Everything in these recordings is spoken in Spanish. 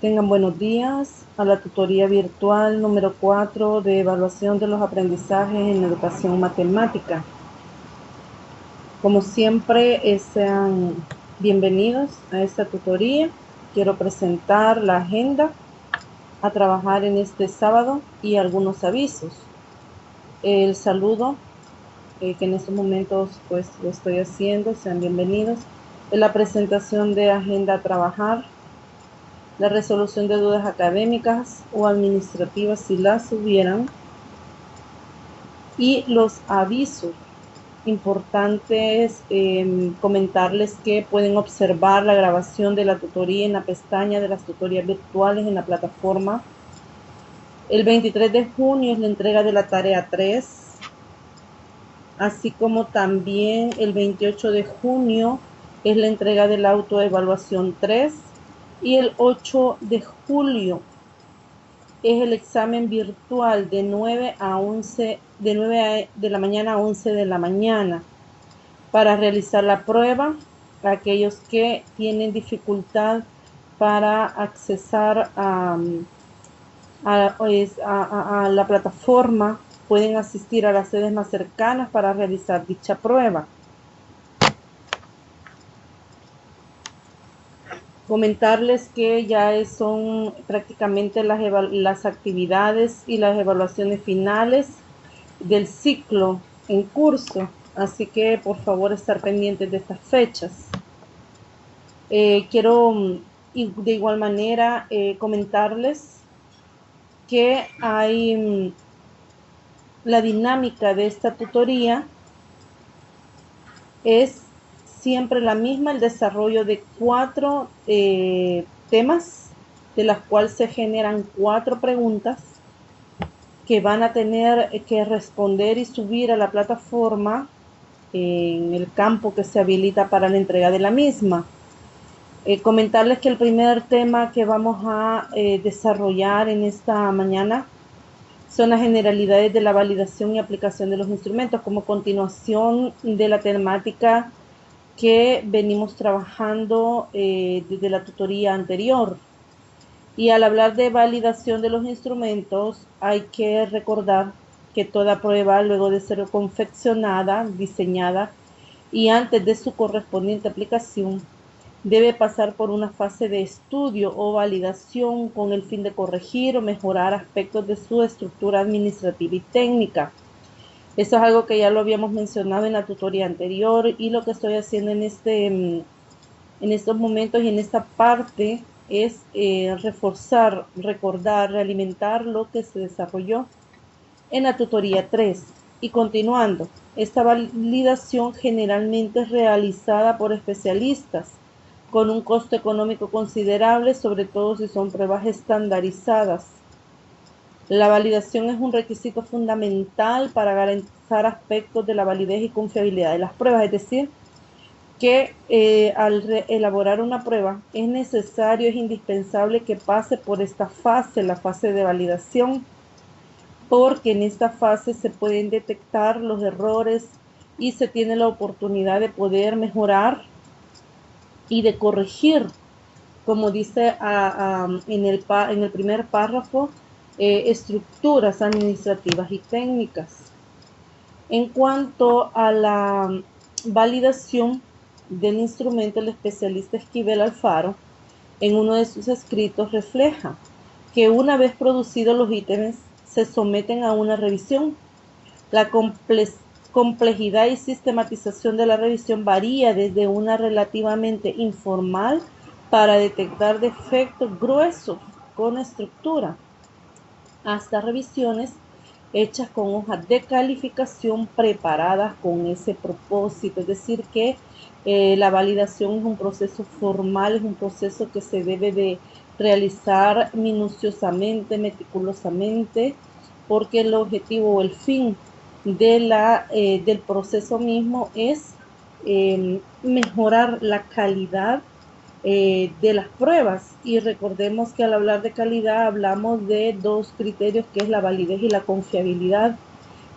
Tengan buenos días a la tutoría virtual número 4 de evaluación de los aprendizajes en educación matemática. Como siempre, sean bienvenidos a esta tutoría. Quiero presentar la agenda a trabajar en este sábado y algunos avisos. El saludo que en estos momentos pues lo estoy haciendo, sean bienvenidos. La presentación de agenda a trabajar, la resolución de dudas académicas o administrativas si las hubieran, y los avisos. Importantes comentarles que pueden observar la grabación de la tutoría en la pestaña de las tutorías virtuales en la plataforma. El 23 de junio es la entrega de la tarea 3, así como también el 28 de junio es la entrega de la autoevaluación 3 y el 8 de julio es el examen virtual de 9 a 11, de 9 de la mañana a 11 de la mañana. Para realizar la prueba, aquellos que tienen dificultad para accesar a la plataforma pueden asistir a las sedes más cercanas para realizar dicha prueba. Comentarles que ya son prácticamente las actividades y las evaluaciones finales del ciclo en curso, así que por favor estar pendientes de estas fechas. Quiero de igual manera comentarles que hay la dinámica de esta tutoría es siempre la misma, el desarrollo de 4 temas, de las cuales se generan 4 preguntas que van a tener que responder y subir a la plataforma en el campo que se habilita para la entrega de la misma. Comentarles que el primer tema que vamos a desarrollar en esta mañana son las generalidades de la validación y aplicación de los instrumentos, como continuación de la temática que venimos trabajando desde la tutoría anterior. Y al hablar de validación de los instrumentos, hay que recordar que toda prueba, luego de ser confeccionada, diseñada y antes de su correspondiente aplicación, debe pasar por una fase de estudio o validación con el fin de corregir o mejorar aspectos de su estructura administrativa y técnica. Eso es algo que ya lo habíamos mencionado en la tutoría anterior, y lo que estoy haciendo en estos momentos y en esta parte es reforzar, recordar, realimentar lo que se desarrolló en la tutoría 3. Y continuando, esta validación generalmente es realizada por especialistas con un costo económico considerable, sobre todo si son pruebas estandarizadas. La validación es un requisito fundamental para garantizar aspectos de la validez y confiabilidad de las pruebas, es decir, que al elaborar una prueba es necesario, es indispensable que pase por esta fase, la fase de validación, porque en esta fase se pueden detectar los errores y se tiene la oportunidad de poder mejorar y de corregir, como dice en el primer párrafo, estructuras administrativas y técnicas. En cuanto a la validación del instrumento, el especialista Esquivel Alfaro, en uno de sus escritos, refleja que una vez producidos los ítems, se someten a una revisión. La complejidad y sistematización de la revisión varía desde una relativamente informal para detectar defectos gruesos con estructura, hasta revisiones hechas con hojas de calificación preparadas con ese propósito. Es decir, que la validación es un proceso formal, es un proceso que se debe de realizar minuciosamente, meticulosamente, porque el objetivo o el fin del proceso mismo es mejorar la calidad de las pruebas. Y recordemos que al hablar de calidad hablamos de 2 criterios, que es la validez y la confiabilidad.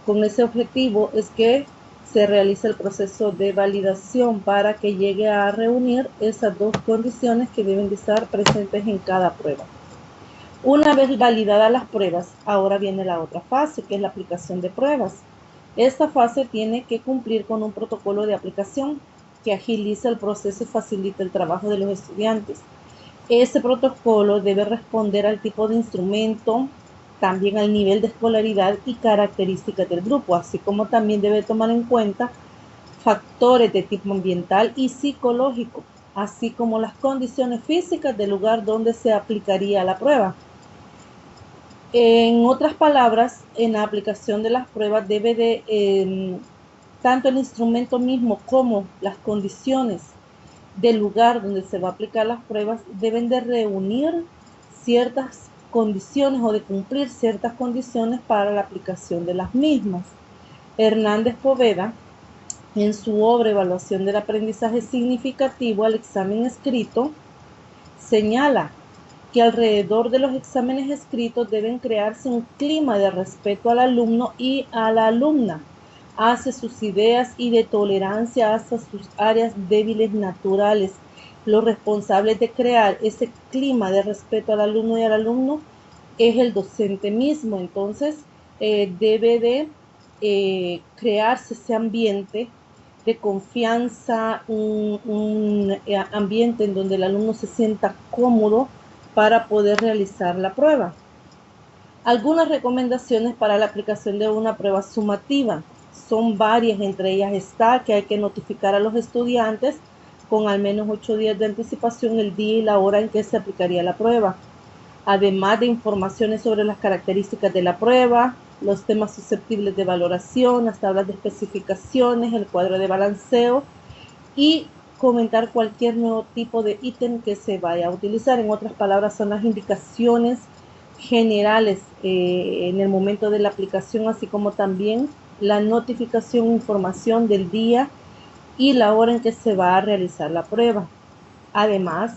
Con ese objetivo es que se realiza el proceso de validación para que llegue a reunir esas dos condiciones que deben de estar presentes en cada prueba. Una vez validadas las pruebas, ahora viene la otra fase, que es la aplicación de pruebas. Esta fase tiene que cumplir con un protocolo de aplicación que agiliza el proceso y facilita el trabajo de los estudiantes. Este protocolo debe responder al tipo de instrumento, también al nivel de escolaridad y características del grupo, así como también debe tomar en cuenta factores de tipo ambiental y psicológico, así como las condiciones físicas del lugar donde se aplicaría la prueba. En otras palabras, en la aplicación de las pruebas debe de, tanto el instrumento mismo como las condiciones del lugar donde se va a aplicar las pruebas deben de reunir ciertas condiciones o de cumplir ciertas condiciones para la aplicación de las mismas. Hernández Poveda, en su obra Evaluación del aprendizaje significativo al examen escrito, señala que alrededor de los exámenes escritos deben crearse un clima de respeto al alumno y a la alumna, hacia sus ideas y de tolerancia hacia sus áreas débiles naturales. Los responsables de crear ese clima de respeto al alumno y al alumno es el docente mismo. Entonces, debe de crearse ese ambiente de confianza, un ambiente en donde el alumno se sienta cómodo para poder realizar la prueba. Algunas recomendaciones para la aplicación de una prueba sumativa. Son varias, entre ellas está que hay que notificar a los estudiantes con al menos 8 días de anticipación el día y la hora en que se aplicaría la prueba. Además de informaciones sobre las características de la prueba, los temas susceptibles de valoración, las tablas de especificaciones, el cuadro de balanceo y comentar cualquier nuevo tipo de ítem que se vaya a utilizar. En otras palabras, son las indicaciones generales en el momento de la aplicación, así como también la notificación, información del día y la hora en que se va a realizar la prueba. Además,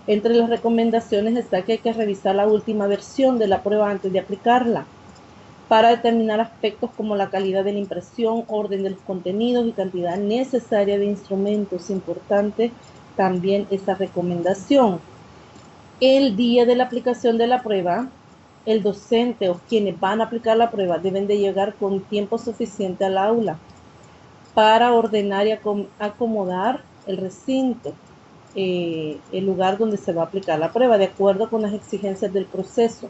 entre las recomendaciones está que hay que revisar la última versión de la prueba antes de aplicarla para determinar aspectos como la calidad de la impresión, orden de los contenidos y cantidad necesaria de instrumentos. Importante también esta recomendación. El día de la aplicación de la prueba, el docente o quienes van a aplicar la prueba deben de llegar con tiempo suficiente al aula para ordenar y acomodar el recinto, el lugar donde se va a aplicar la prueba, de acuerdo con las exigencias del proceso,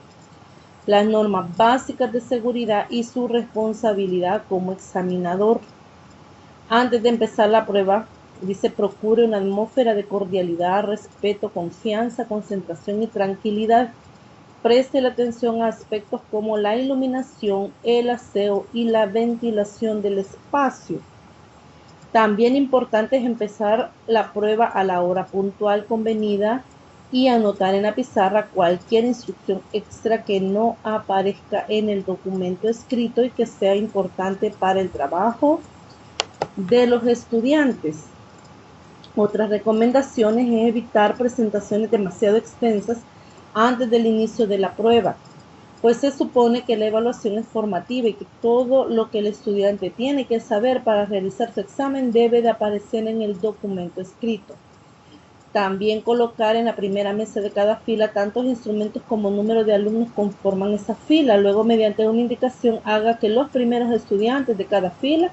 las normas básicas de seguridad y su responsabilidad como examinador. Antes de empezar la prueba, dice, procure una atmósfera de cordialidad, respeto, confianza, concentración y tranquilidad. Preste la atención a aspectos como la iluminación, el aseo y la ventilación del espacio. También importante es empezar la prueba a la hora puntual convenida y anotar en la pizarra cualquier instrucción extra que no aparezca en el documento escrito y que sea importante para el trabajo de los estudiantes. Otras recomendaciones es evitar presentaciones demasiado extensas antes del inicio de la prueba, pues se supone que la evaluación es formativa y que todo lo que el estudiante tiene que saber para realizar su examen debe de aparecer en el documento escrito. También colocar en la primera mesa de cada fila tantos instrumentos como número de alumnos conforman esa fila. Luego, mediante una indicación, haga que los primeros estudiantes de cada fila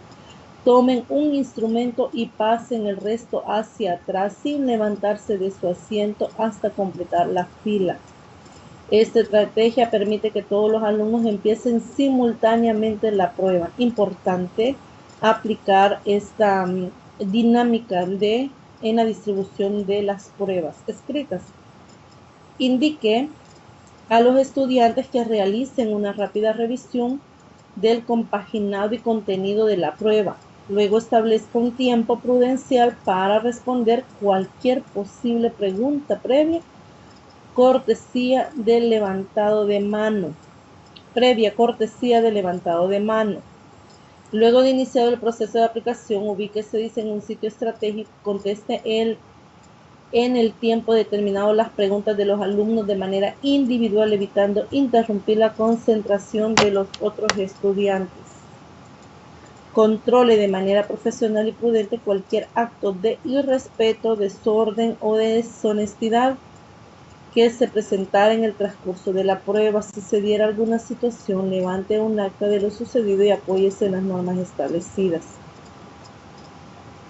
tomen un instrumento y pasen el resto hacia atrás sin levantarse de su asiento hasta completar la fila. Esta estrategia permite que todos los alumnos empiecen simultáneamente la prueba. Importante aplicar esta dinámica en la distribución de las pruebas escritas. Indique a los estudiantes que realicen una rápida revisión del compaginado y contenido de la prueba. Luego establezca un tiempo prudencial para responder cualquier posible pregunta previa cortesía del levantado de mano. Previa cortesía del levantado de mano. Luego de iniciado el proceso de aplicación, ubíquese en un sitio estratégico, conteste en el tiempo determinado las preguntas de los alumnos de manera individual, evitando interrumpir la concentración de los otros estudiantes. controle de manera profesional y prudente cualquier acto de irrespeto, desorden o deshonestidad que se presentara en el transcurso de la prueba. Si se diera alguna situación, levante un acta de lo sucedido y apóyese en las normas establecidas.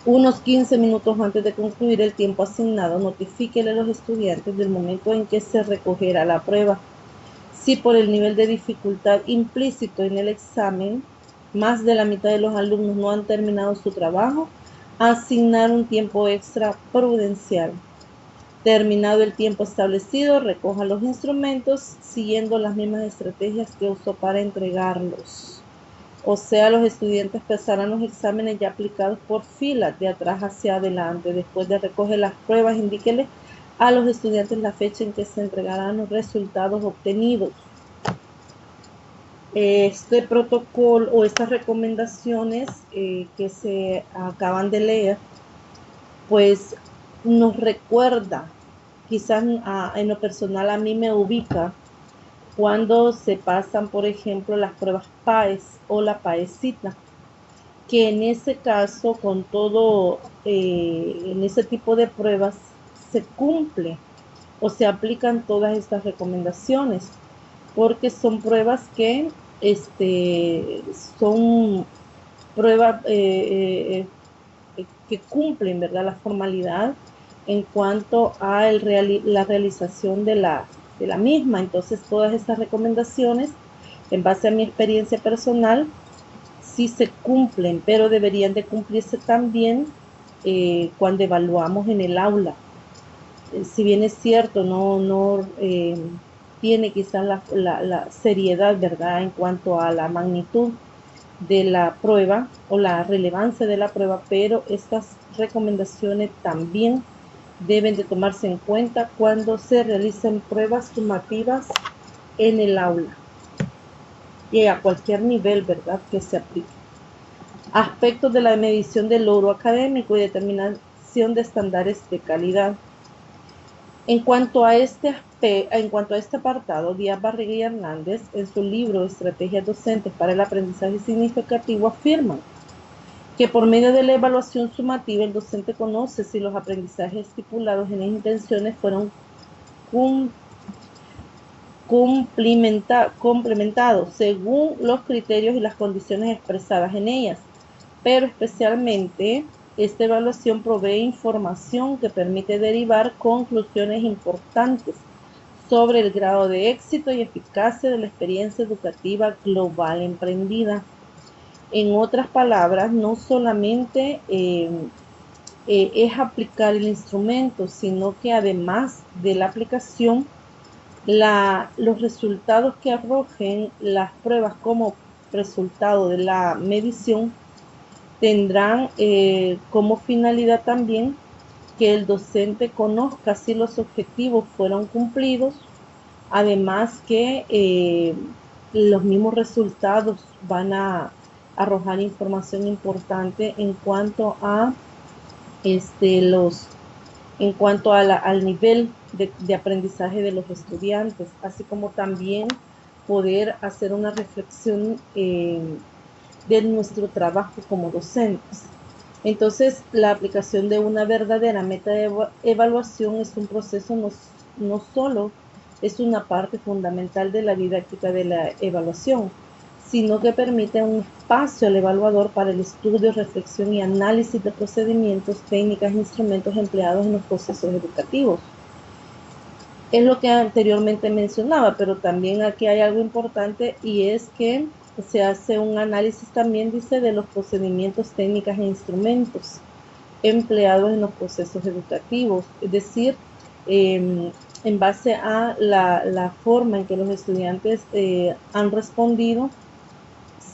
Unos 15 minutos antes de concluir el tiempo asignado, notifíquele a los estudiantes del momento en que se recogerá la prueba. Si por el nivel de dificultad implícito en el examen, más de la mitad de los alumnos no han terminado su trabajo, asignar un tiempo extra prudencial. Terminado el tiempo establecido, recoja los instrumentos siguiendo las mismas estrategias que usó para entregarlos. O sea, los estudiantes pasarán los exámenes ya aplicados por fila, de atrás hacia adelante. Después de recoger las pruebas, indíquele a los estudiantes la fecha en que se entregarán los resultados obtenidos. Este protocolo o estas recomendaciones que se acaban de leer, pues nos recuerda, quizás en lo personal a mí me ubica cuando se pasan, por ejemplo, las pruebas PAES o la PAESita, que en ese caso, con todo, en ese tipo de pruebas, se cumple o se aplican todas estas recomendaciones, porque son pruebas que son pruebas que cumplen, ¿verdad?, la formalidad en cuanto a la realización de la misma. Entonces, todas estas recomendaciones, en base a mi experiencia personal, sí se cumplen, pero deberían de cumplirse también cuando evaluamos en el aula. Si bien es cierto, no tiene quizás la seriedad, ¿verdad?, en cuanto a la magnitud de la prueba o la relevancia de la prueba, pero estas recomendaciones también deben de tomarse en cuenta cuando se realicen pruebas sumativas en el aula y a cualquier nivel, ¿verdad?, que se aplique. Aspectos de la medición del logro académico y determinación de estándares de calidad. En cuanto a este apartado, Díaz Barriga y Hernández, en su libro Estrategias Docentes para el Aprendizaje Significativo, afirman que por medio de la evaluación sumativa, el docente conoce si los aprendizajes estipulados en las intenciones fueron complementados según los criterios y las condiciones expresadas en ellas, pero especialmente esta evaluación provee información que permite derivar conclusiones importantes sobre el grado de éxito y eficacia de la experiencia educativa global emprendida. En otras palabras, no solamente es aplicar el instrumento, sino que además de la aplicación, los resultados que arrojen las pruebas como resultado de la medición tendrán como finalidad también que el docente conozca si los objetivos fueron cumplidos, además que los mismos resultados van a arrojar información importante en cuanto a al nivel de aprendizaje de los estudiantes, así como también poder hacer una reflexión de nuestro trabajo como docentes. Entonces, la aplicación de una verdadera meta de evaluación es un proceso, no solo es una parte fundamental de la didáctica de la evaluación, sino que permite un espacio al evaluador para el estudio, reflexión y análisis de procedimientos, técnicas e instrumentos empleados en los procesos educativos. Es lo que anteriormente mencionaba, pero también aquí hay algo importante, y es que se hace un análisis también, dice, de los procedimientos, técnicas e instrumentos empleados en los procesos educativos, es decir, en base a la forma en que los estudiantes han respondido,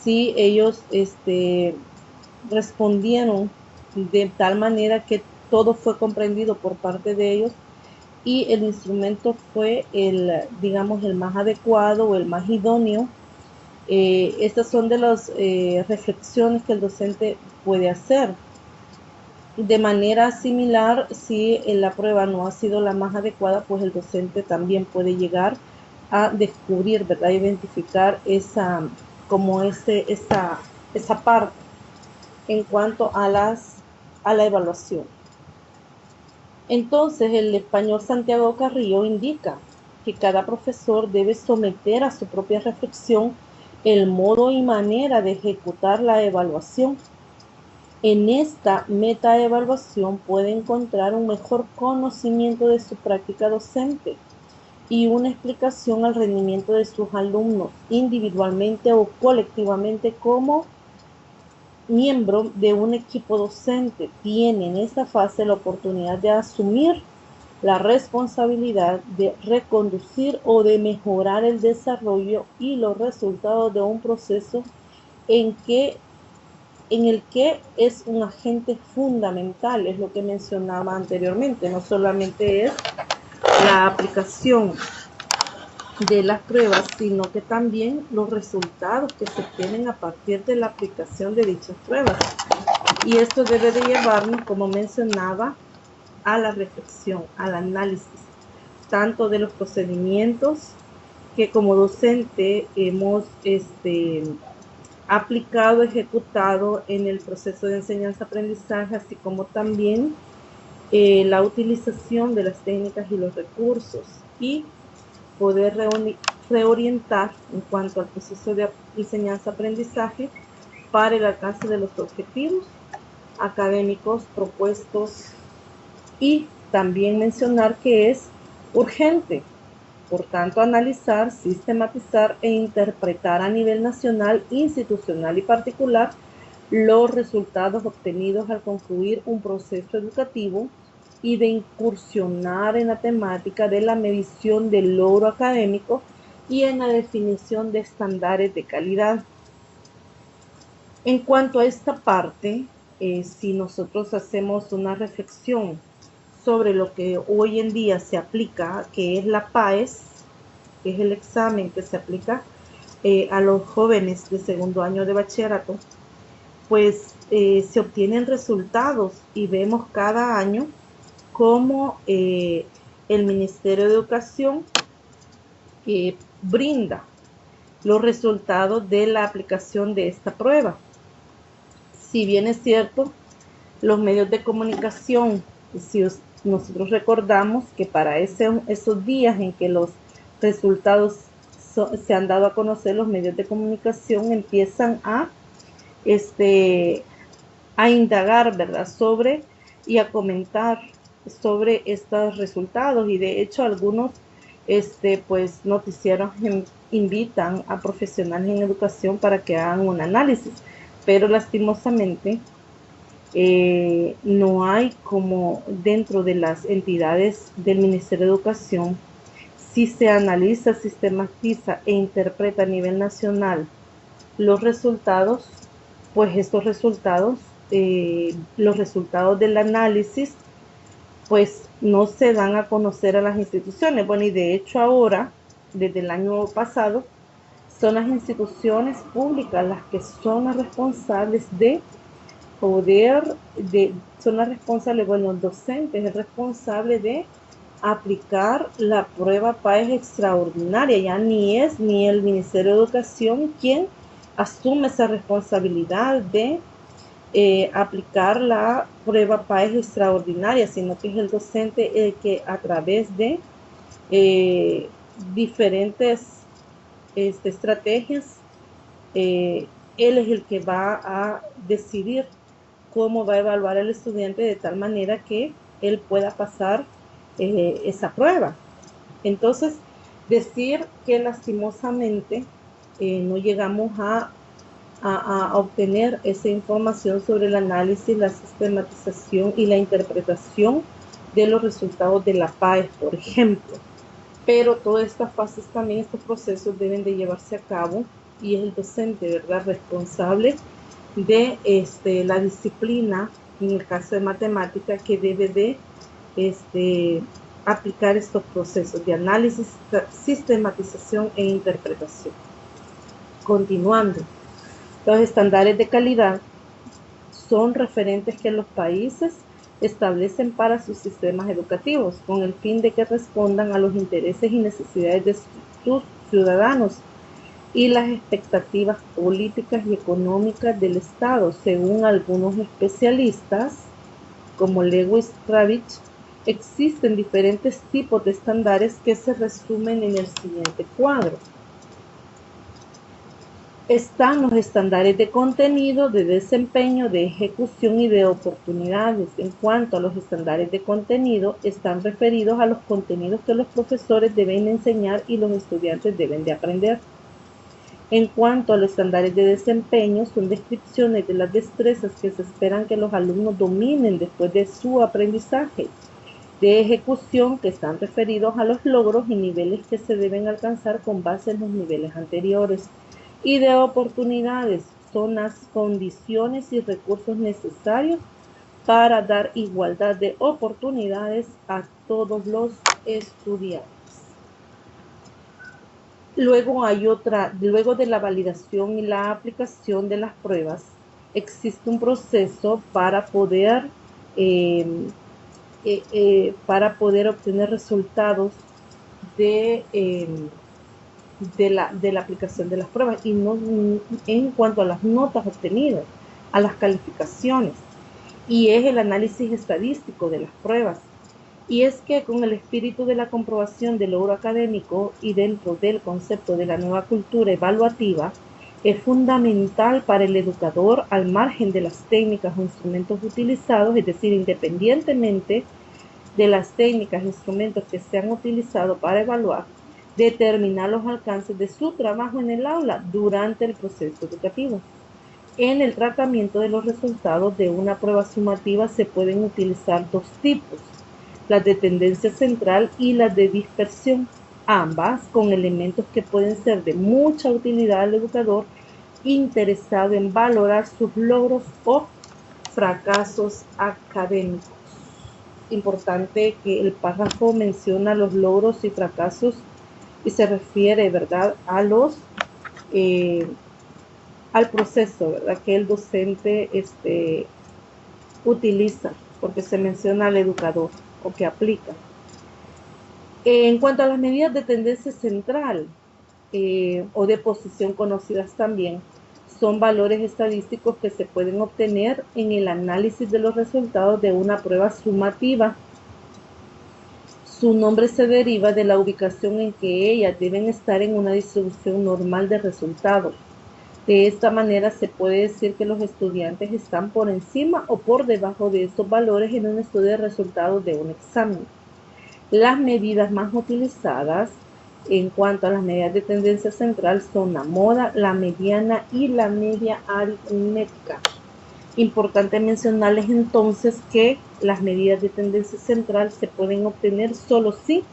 si ellos respondieron de tal manera que todo fue comprendido por parte de ellos y el instrumento fue el más adecuado o el más idóneo. Estas son de las reflexiones que el docente puede hacer. De manera similar, si la prueba no ha sido la más adecuada, pues el docente también puede llegar a descubrir, ¿verdad?, identificar esa parte. en cuanto a la evaluación. Entonces, el español Santiago Carrillo indica que cada profesor debe someter a su propia reflexión el modo y manera de ejecutar la evaluación. En esta metaevaluación puede encontrar un mejor conocimiento de su práctica docente y una explicación al rendimiento de sus alumnos, individualmente o colectivamente como miembro de un equipo docente. Tiene en esta fase la oportunidad de asumir la responsabilidad de reconducir o de mejorar el desarrollo y los resultados de un proceso en el que es un agente fundamental, es lo que mencionaba anteriormente. No solamente es la aplicación de las pruebas, sino que también los resultados que se obtienen a partir de la aplicación de dichas pruebas. Y esto debe de llevarnos, como mencionaba, a la reflexión, al análisis, tanto de los procedimientos que como docente hemos aplicado, ejecutado en el proceso de enseñanza-aprendizaje, así como también la utilización de las técnicas y los recursos, y poder reorientar en cuanto al proceso de enseñanza-aprendizaje para el alcance de los objetivos académicos propuestos. Y también mencionar que es urgente, por tanto, analizar, sistematizar e interpretar a nivel nacional, institucional y particular los resultados obtenidos al concluir un proceso educativo y de incursionar en la temática de la medición del logro académico y en la definición de estándares de calidad. En cuanto a esta parte, si nosotros hacemos una reflexión sobre lo que hoy en día se aplica, que es la PAES, que es el examen que se aplica a los jóvenes de segundo año de bachillerato, pues se obtienen resultados y vemos cada año cómo el Ministerio de Educación brinda los resultados de la aplicación de esta prueba. Si bien es cierto, los medios de comunicación, si nosotros recordamos que para esos días en que los resultados se han dado a conocer, los medios de comunicación empiezan a indagar, ¿verdad?, sobre y a comentar sobre estos resultados, y de hecho algunos pues noticieros invitan a profesionales en educación para que hagan un análisis, pero lastimosamente no hay como dentro de las entidades del Ministerio de Educación, si se analiza, sistematiza e interpreta a nivel nacional los resultados, pues estos resultados, los resultados del análisis, pues no se dan a conocer a las instituciones. Bueno, y de hecho ahora, desde el año pasado, son las instituciones públicas las que son las responsables de son las responsables, bueno, el docente es el responsable de aplicar la prueba PAES extraordinaria. Ya ni es ni el Ministerio de Educación quien asume esa responsabilidad de aplicar la prueba PAES extraordinaria, sino que es el docente el que a través de diferentes estrategias, él es el que va a decidir cómo va a evaluar al estudiante de tal manera que él pueda pasar esa prueba. Entonces, decir que lastimosamente no llegamos a obtener esa información sobre el análisis, la sistematización y la interpretación de los resultados de la PAES, por ejemplo. Pero todas estas fases también, estos procesos deben de llevarse a cabo, y es el docente, ¿verdad?, responsable de la disciplina, en el caso de matemática, que debe de aplicar estos procesos de análisis, sistematización e interpretación. Continuando, los estándares de calidad son referentes que los países establecen para sus sistemas educativos, con el fin de que respondan a los intereses y necesidades de sus ciudadanos, y las expectativas políticas y económicas del Estado. Según algunos especialistas, como Lewis Kravitz, existen diferentes tipos de estándares que se resumen en el siguiente cuadro. Están los estándares de contenido, de desempeño, de ejecución y de oportunidades. En cuanto a los estándares de contenido, están referidos a los contenidos que los profesores deben enseñar y los estudiantes deben de aprender. En cuanto a los estándares de desempeño, son descripciones de las destrezas que se esperan que los alumnos dominen después de su aprendizaje. De ejecución, que están referidos a los logros y niveles que se deben alcanzar con base en los niveles anteriores. Y de oportunidades, son las condiciones y recursos necesarios para dar igualdad de oportunidades a todos los estudiantes. Luego de la validación y la aplicación de las pruebas, existe un proceso para poder obtener resultados de la aplicación de las pruebas, y no en cuanto a las notas obtenidas, a las calificaciones, y es el análisis estadístico de las pruebas. Y es que con el espíritu de la comprobación del logro académico y dentro del concepto de la nueva cultura evaluativa, es fundamental para el educador, al margen de las técnicas o instrumentos utilizados, es decir, independientemente de las técnicas e instrumentos que se han utilizado para evaluar, determinar los alcances de su trabajo en el aula durante el proceso educativo. En el tratamiento de los resultados de una prueba sumativa se pueden utilizar dos tipos: las de tendencia central y las de dispersión, ambas con elementos que pueden ser de mucha utilidad al educador interesado en valorar sus logros o fracasos académicos. Importante que el párrafo menciona los logros y fracasos y se refiere, ¿verdad?, a los al proceso, ¿verdad?, que el docente utiliza, porque se menciona al educador o que aplica. En cuanto a las medidas de tendencia central o de posición conocidas también, son valores estadísticos que se pueden obtener en el análisis de los resultados de una prueba sumativa. Su nombre se deriva de la ubicación en que ellas deben estar en una distribución normal de resultados. De esta manera se puede decir que los estudiantes están por encima o por debajo de estos valores en un estudio de resultados de un examen. Las medidas más utilizadas en cuanto a las medidas de tendencia central son la moda, la mediana y la media aritmética. Importante mencionarles entonces que las medidas de tendencia central se pueden obtener solo si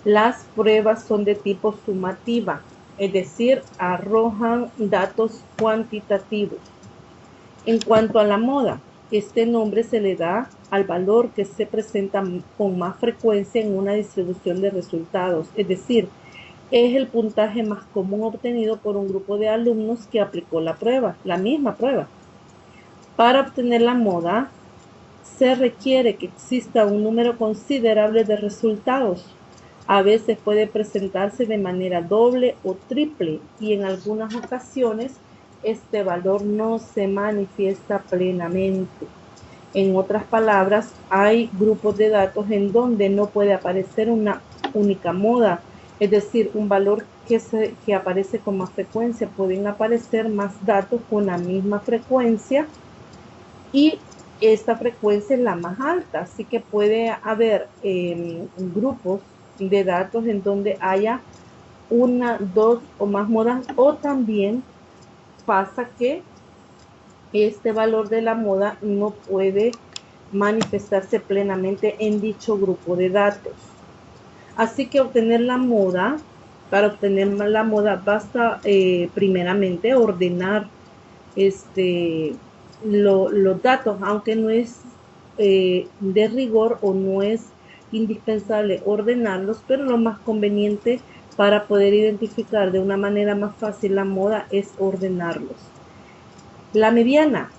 las pruebas son de tipo sumativa, es decir, arrojan datos cuantitativos. En cuanto a la moda, este nombre se le da al valor que se presenta con más frecuencia en una distribución de resultados, es decir, es el puntaje más común obtenido por un grupo de alumnos que aplicó la prueba, la misma prueba. Para obtener la moda, se requiere que exista un número considerable de resultados. A veces puede presentarse de manera doble o triple, y en algunas ocasiones este valor no se manifiesta plenamente. En otras palabras, hay grupos de datos en donde no puede aparecer una única moda, es decir, un valor que aparece con más frecuencia. Pueden aparecer más datos con la misma frecuencia y esta frecuencia es la más alta, así que puede haber grupos de datos en donde haya una, dos o más modas, o también pasa que este valor de la moda no puede manifestarse plenamente en dicho grupo de datos. Así que para obtener la moda basta primeramente ordenar los datos, aunque no es de rigor o no es indispensable ordenarlos, pero lo más conveniente para poder identificar de una manera más fácil la moda es ordenarlos. La mediana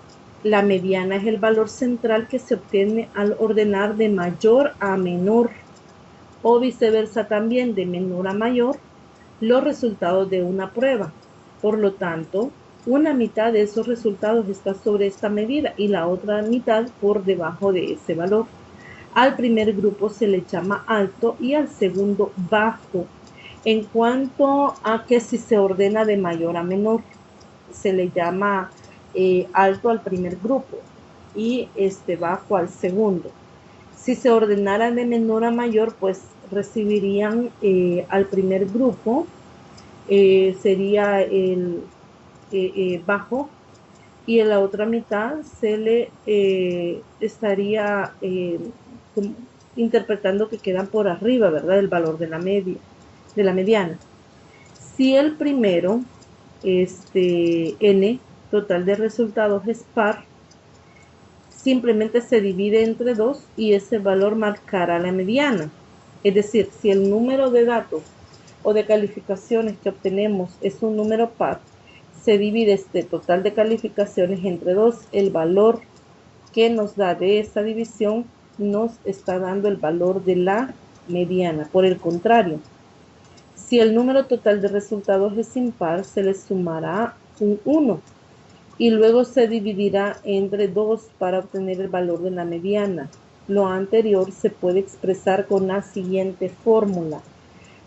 es el valor central que se obtiene al ordenar de mayor a menor, o viceversa también de menor a mayor, los resultados de una prueba. Por lo tanto, una mitad de esos resultados está sobre esta medida y la otra mitad por debajo de ese valor. Al primer grupo se le llama alto y al segundo bajo. En cuanto a que si se ordena de mayor a menor, se le llama alto al primer grupo y bajo al segundo. Si se ordenara de menor a mayor, pues recibirían al primer grupo, sería el bajo, y en la otra mitad se le estaría interpretando que quedan por arriba, ¿verdad?, del valor de la media, de la mediana. Si el primero, n, total de resultados es par, simplemente se divide entre 2 y ese valor marcará la mediana. Es decir, si el número de datos o de calificaciones que obtenemos es un número par, se divide este total de calificaciones entre 2. El valor que nos da de esa división nos está dando el valor de la mediana. Por el contrario, si el número total de resultados es impar, se le sumará un 1 y luego se dividirá entre 2 para obtener el valor de la mediana. Lo anterior se puede expresar con la siguiente fórmula.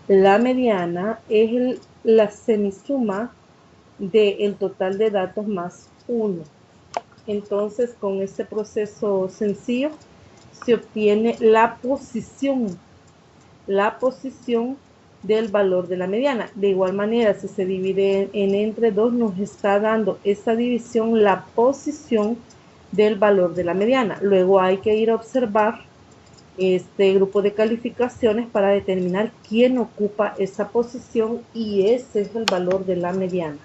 La mediana es la semisuma del total de datos más 1. Entonces, con este proceso sencillo se obtiene la posición del valor de la mediana. De igual manera, si se divide en entre 2, nos está dando esa división la posición del valor de la mediana. Luego hay que ir a observar este grupo de calificaciones para determinar quién ocupa esa posición y ese es el valor de la mediana.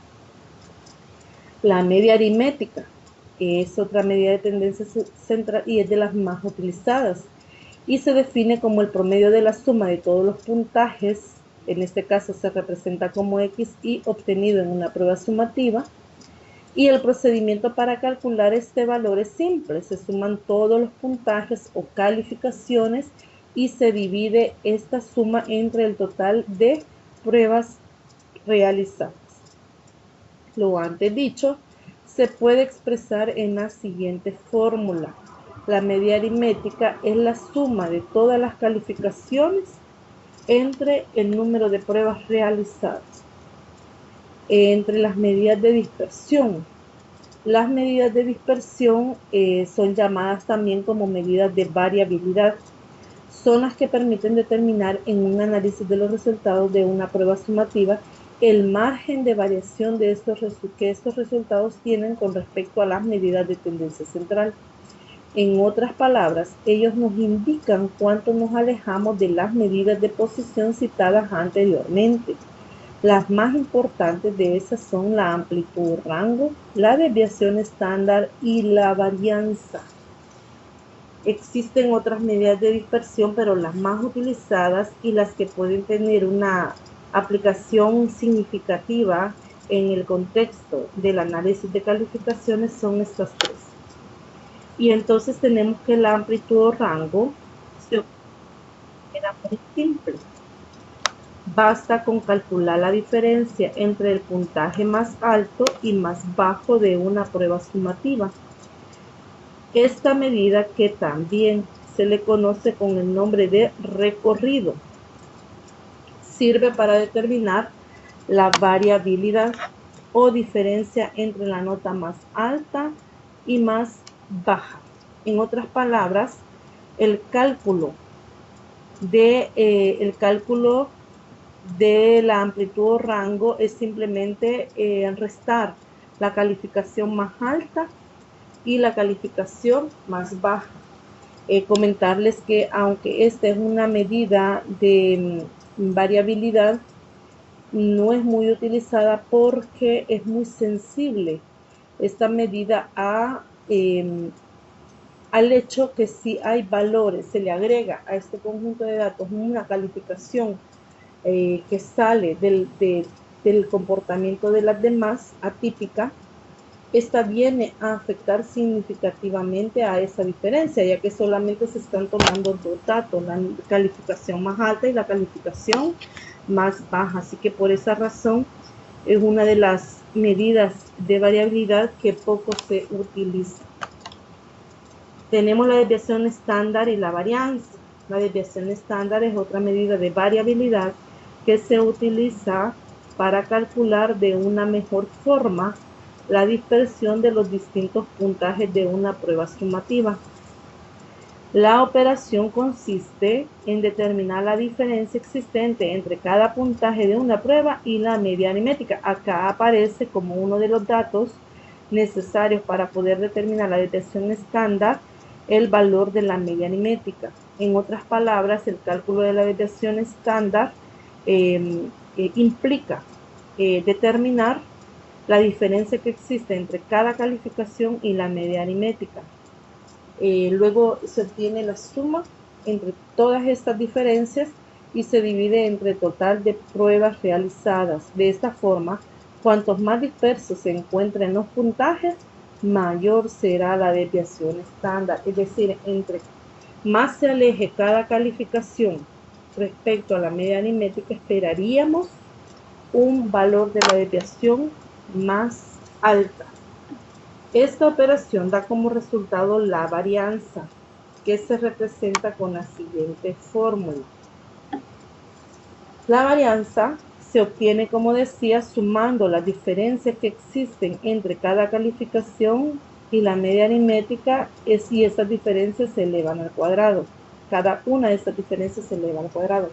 La media aritmética es otra medida de tendencia central y es de las más utilizadas y se define como el promedio de la suma de todos los puntajes, en este caso se representa como XI obtenido en una prueba sumativa, y el procedimiento para calcular este valor es simple, se suman todos los puntajes o calificaciones y se divide esta suma entre el total de pruebas realizadas. Lo antes dicho se puede expresar en la siguiente fórmula. La media aritmética es la suma de todas las calificaciones entre el número de pruebas realizadas. Entre las medidas de dispersión. Las medidas de dispersión son llamadas también como medidas de variabilidad. Son las que permiten determinar en un análisis de los resultados de una prueba sumativa el margen de variación de que estos resultados tienen con respecto a las medidas de tendencia central. En otras palabras, ellos nos indican cuánto nos alejamos de las medidas de posición citadas anteriormente. Las más importantes de esas son la amplitud o rango, la desviación estándar y la varianza. Existen otras medidas de dispersión, pero las más utilizadas y las que pueden tener una aplicación significativa en el contexto del análisis de calificaciones son estas tres. Y entonces tenemos que la amplitud o rango era muy simple. Basta con calcular la diferencia entre el puntaje más alto y más bajo de una prueba sumativa. Esta medida, que también se le conoce con el nombre de recorrido, sirve para determinar la variabilidad o diferencia entre la nota más alta y más baja. En otras palabras, el cálculo de la amplitud o rango es simplemente restar la calificación más alta y la calificación más baja. Comentarles que aunque esta es una medida de variabilidad, no es muy utilizada porque es muy sensible esta medida al hecho que si hay valores, se le agrega a este conjunto de datos una calificación que sale del comportamiento de las demás, atípica, esta viene a afectar significativamente a esa diferencia, ya que solamente se están tomando dos datos, la calificación más alta y la calificación más baja. Así que por esa razón es una de las medidas de variabilidad que poco se utiliza. Tenemos la desviación estándar y la varianza. La desviación estándar es otra medida de variabilidad que se utiliza para calcular de una mejor forma la dispersión de los distintos puntajes de una prueba sumativa. La operación consiste en determinar la diferencia existente entre cada puntaje de una prueba y la media aritmética. Acá aparece como uno de los datos necesarios para poder determinar la desviación estándar el valor de la media aritmética. En otras palabras, el cálculo de la desviación estándar implica determinar la diferencia que existe entre cada calificación y la media aritmética. Luego se obtiene la suma entre todas estas diferencias y se divide entre el total de pruebas realizadas. De esta forma, cuantos más dispersos se encuentren los puntajes, mayor será la desviación estándar. Es decir, entre más se aleje cada calificación respecto a la media aritmética, esperaríamos un valor de la desviación más alta. Esta operación da como resultado la varianza, que se representa con la siguiente fórmula. La varianza se obtiene, como decía, sumando las diferencias que existen entre cada calificación y la media aritmética, y esas diferencias se elevan al cuadrado. Cada una de esas diferencias se eleva al cuadrado.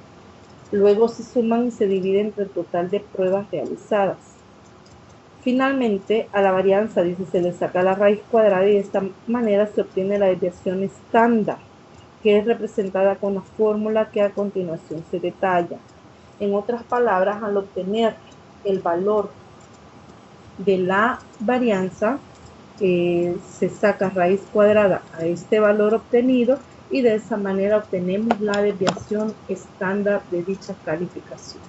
Luego se suman y se dividen entre el total de pruebas realizadas. Finalmente, a la varianza, se le saca la raíz cuadrada y de esta manera se obtiene la desviación estándar, que es representada con la fórmula que a continuación se detalla. En otras palabras, al obtener el valor de la varianza, se saca raíz cuadrada a este valor obtenido y de esa manera obtenemos la desviación estándar de dicha calificación.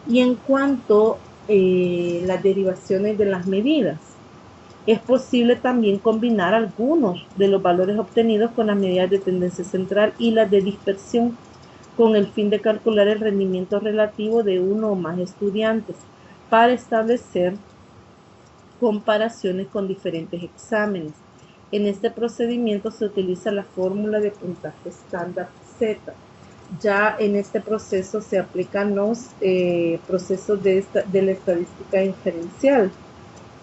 Y en cuanto las derivaciones de las medidas, es posible también combinar algunos de los valores obtenidos con las medidas de tendencia central y las de dispersión con el fin de calcular el rendimiento relativo de uno o más estudiantes para establecer comparaciones con diferentes exámenes. En este procedimiento se utiliza la fórmula de puntaje estándar Z. Ya en este proceso se aplican los procesos de la estadística inferencial,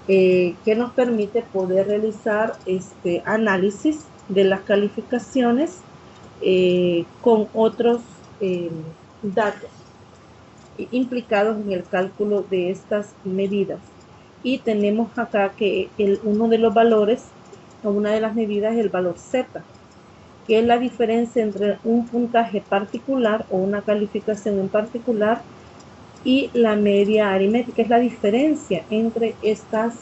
que nos permite poder realizar este análisis de las calificaciones con otros datos implicados en el cálculo de estas medidas. Y tenemos acá que uno de los valores, o una de las medidas, es el valor Z, que es la diferencia entre un puntaje particular o una calificación en particular y la media aritmética. Es la diferencia entre estas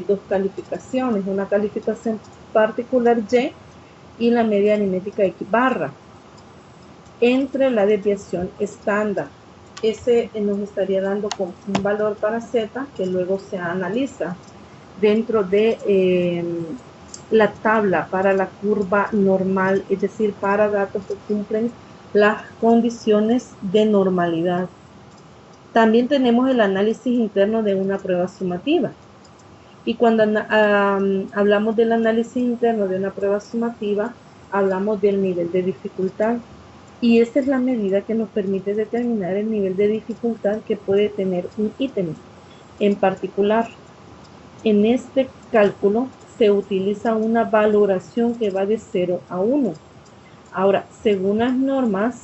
dos calificaciones, una calificación particular Y la media aritmética X barra, entre la desviación estándar. Ese nos estaría dando con un valor para Z que luego se analiza dentro de la tabla para la curva normal, es decir, para datos que cumplen las condiciones de normalidad. También tenemos el análisis interno de una prueba sumativa. Y cuando hablamos del análisis interno de una prueba sumativa, hablamos del nivel de dificultad. Y esta es la medida que nos permite determinar el nivel de dificultad que puede tener un ítem en particular. En este cálculo se utiliza una valoración que va de 0 a 1. Ahora, según las normas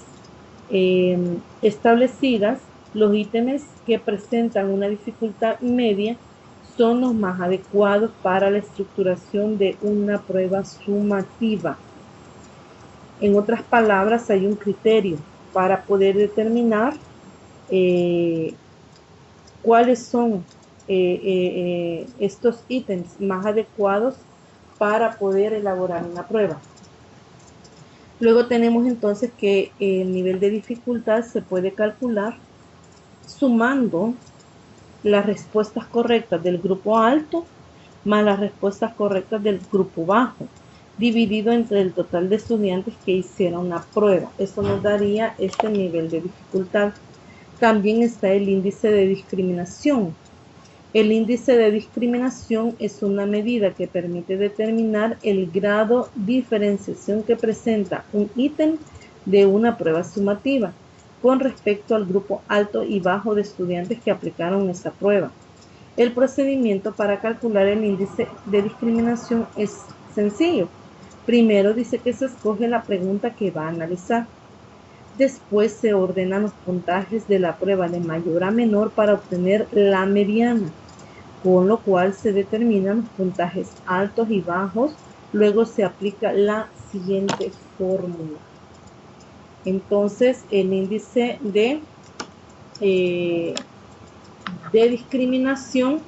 establecidas, los ítems que presentan una dificultad media son los más adecuados para la estructuración de una prueba sumativa. En otras palabras, hay un criterio para poder determinar cuáles son estos ítems más adecuados para poder elaborar una prueba. Luego tenemos entonces que el nivel de dificultad se puede calcular sumando las respuestas correctas del grupo alto más las respuestas correctas del grupo bajo, dividido entre el total de estudiantes que hicieron la prueba. Eso nos daría este nivel de dificultad. También está el índice de discriminación. El índice de discriminación es una medida que permite determinar el grado de diferenciación que presenta un ítem de una prueba sumativa con respecto al grupo alto y bajo de estudiantes que aplicaron esa prueba. El procedimiento para calcular el índice de discriminación es sencillo. Primero dice que se escoge la pregunta que va a analizar. Después se ordenan los puntajes de la prueba de mayor a menor para obtener la mediana, con lo cual se determinan los puntajes altos y bajos. Luego se aplica la siguiente fórmula. Entonces, el índice de discriminación,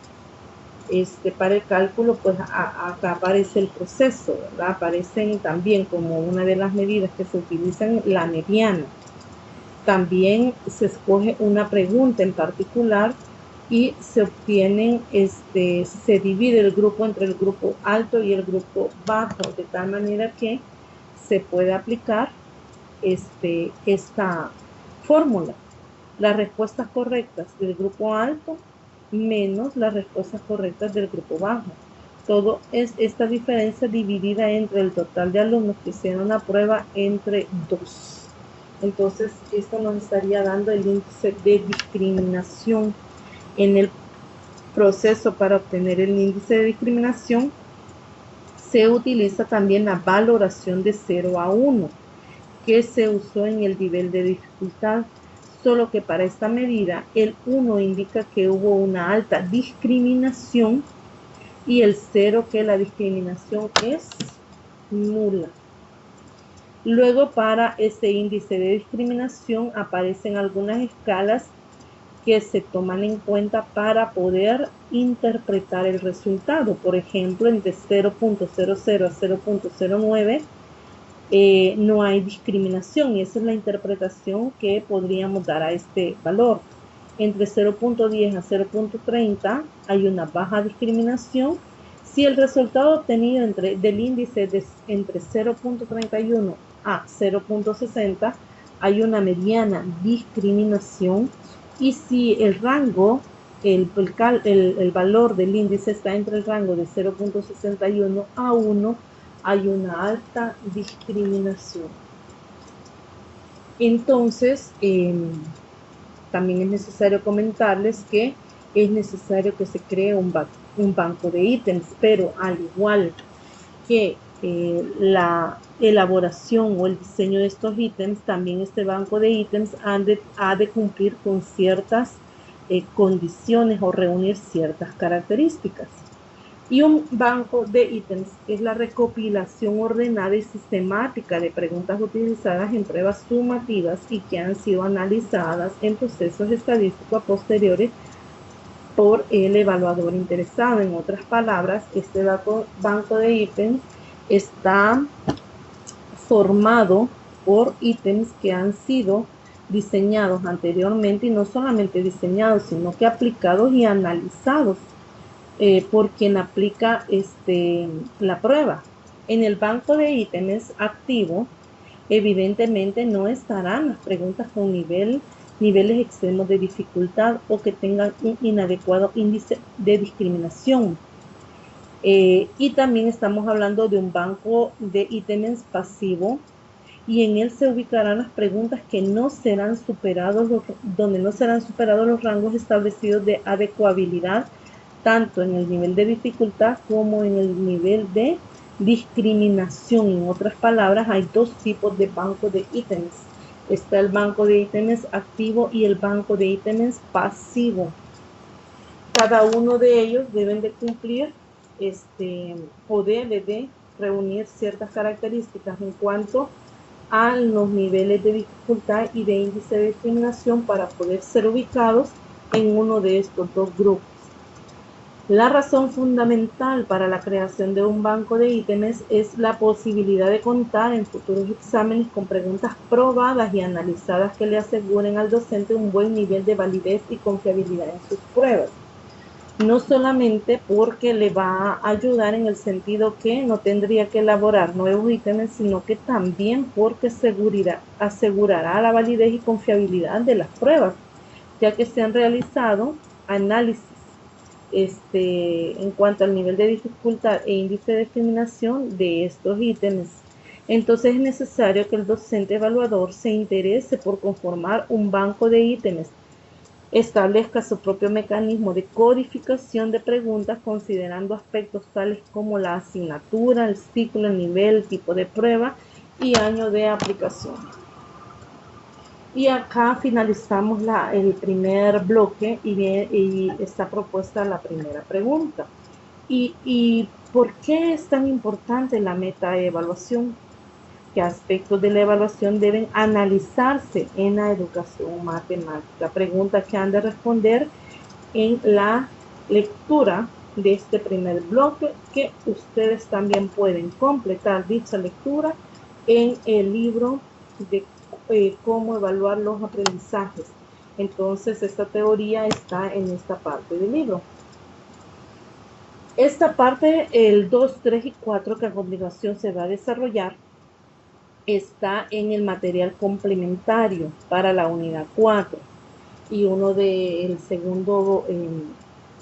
para el cálculo, pues acá aparece el proceso, ¿verdad? Aparecen también como una de las medidas que se utilizan la mediana. También se escoge una pregunta en particular y se obtienen, se divide el grupo entre el grupo alto y el grupo bajo, de tal manera que se puede aplicar esta fórmula. Las respuestas correctas del grupo alto menos las respuestas correctas del grupo bajo. Todo es esta diferencia dividida entre el total de alumnos que hicieron la prueba entre 2. Entonces, esto nos estaría dando el índice de discriminación. En el proceso para obtener el índice de discriminación, se utiliza también la valoración de 0 a 1, que se usó en el nivel de dificultad, solo que para esta medida el 1 indica que hubo una alta discriminación y el 0 que la discriminación es nula. Luego, para este índice de discriminación aparecen algunas escalas que se toman en cuenta para poder interpretar el resultado. Por ejemplo, entre 0.00 a 0.09 no hay discriminación, y esa es la interpretación que podríamos dar a este valor. Entre 0.10 a 0.30 hay una baja discriminación. Si el resultado obtenido del índice entre 0.31 a 0.60 hay una mediana discriminación, y si el rango, el valor del índice está entre el rango de 0.61 a 1, hay una alta discriminación. Entonces, también es necesario comentarles que es necesario que se cree un banco de ítems, pero al igual que la elaboración o el diseño de estos ítems, también este banco de ítems ha de cumplir con ciertas condiciones o reunir ciertas características. Y un banco de ítems es la recopilación ordenada y sistemática de preguntas utilizadas en pruebas sumativas y que han sido analizadas en procesos estadísticos posteriores por el evaluador interesado. En otras palabras, este banco de ítems está formado por ítems que han sido diseñados anteriormente, y no solamente diseñados, sino que aplicados y analizados por quien aplica la prueba. En el banco de ítems activo, evidentemente no estarán las preguntas con niveles extremos de dificultad o que tengan un inadecuado índice de discriminación. Y también estamos hablando de un banco de ítems pasivo, y en él se ubicarán las preguntas que no serán superados, donde no serán superados los rangos establecidos de adecuabilidad, tanto en el nivel de dificultad como en el nivel de discriminación. En otras palabras, hay dos tipos de banco de ítems. Está el banco de ítems activo y el banco de ítems pasivo. Cada uno de ellos deben de cumplir o debe de reunir ciertas características en cuanto a los niveles de dificultad y de índice de discriminación para poder ser ubicados en uno de estos dos grupos. La razón fundamental para la creación de un banco de ítems es la posibilidad de contar en futuros exámenes con preguntas probadas y analizadas que le aseguren al docente un buen nivel de validez y confiabilidad en sus pruebas. No solamente porque le va a ayudar en el sentido que no tendría que elaborar nuevos ítems, sino que también porque asegurará la validez y confiabilidad de las pruebas, ya que se han realizado análisis en cuanto al nivel de dificultad e índice de discriminación de estos ítems. Entonces es necesario que el docente evaluador se interese por conformar un banco de ítems, establezca su propio mecanismo de codificación de preguntas considerando aspectos tales como la asignatura, el ciclo, el nivel, el tipo de prueba y año de aplicación. Y acá finalizamos el primer bloque y está propuesta la primera pregunta. ¿Y por qué es tan importante la metaevaluación? ¿Qué aspectos de la evaluación deben analizarse en la educación matemática? Pregunta que han de responder en la lectura de este primer bloque, que ustedes también pueden completar dicha lectura en el libro de cómo evaluar los aprendizajes. Entonces, esta teoría está en esta parte del libro. Esta parte, el 2, 3 y 4, que a continuación se va a desarrollar, está en el material complementario para la unidad 4. Y el segundo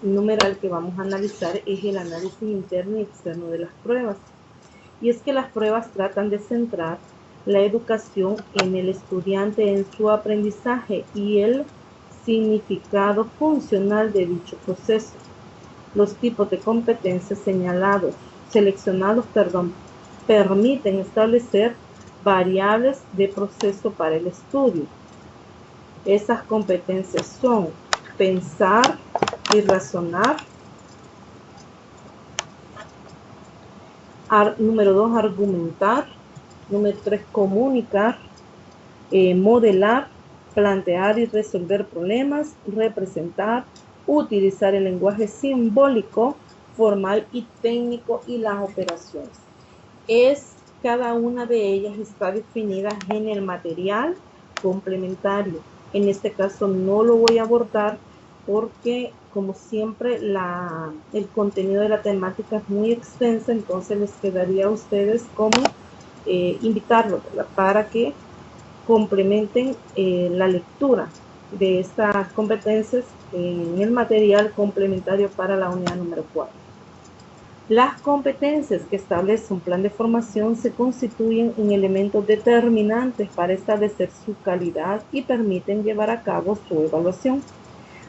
numeral que vamos a analizar es el análisis interno y externo de las pruebas. Y es que las pruebas tratan de centrar la educación en el estudiante, en su aprendizaje y el significado funcional de dicho proceso. Los tipos de competencias seleccionados, permiten establecer variables de proceso para el estudio. Esas competencias son pensar y razonar. Número 2, argumentar. Número 3, comunicar. Modelar, plantear y resolver problemas, representar, utilizar el lenguaje simbólico, formal y técnico y las operaciones. Cada una de ellas está definida en el material complementario. En este caso no lo voy a abordar porque, como siempre, el contenido de la temática es muy extensa, entonces les quedaría a ustedes como invitarlos para que complementen la lectura de estas competencias en el material complementario para la unidad número 4. Las competencias que establece un plan de formación se constituyen en elementos determinantes para establecer su calidad y permiten llevar a cabo su evaluación.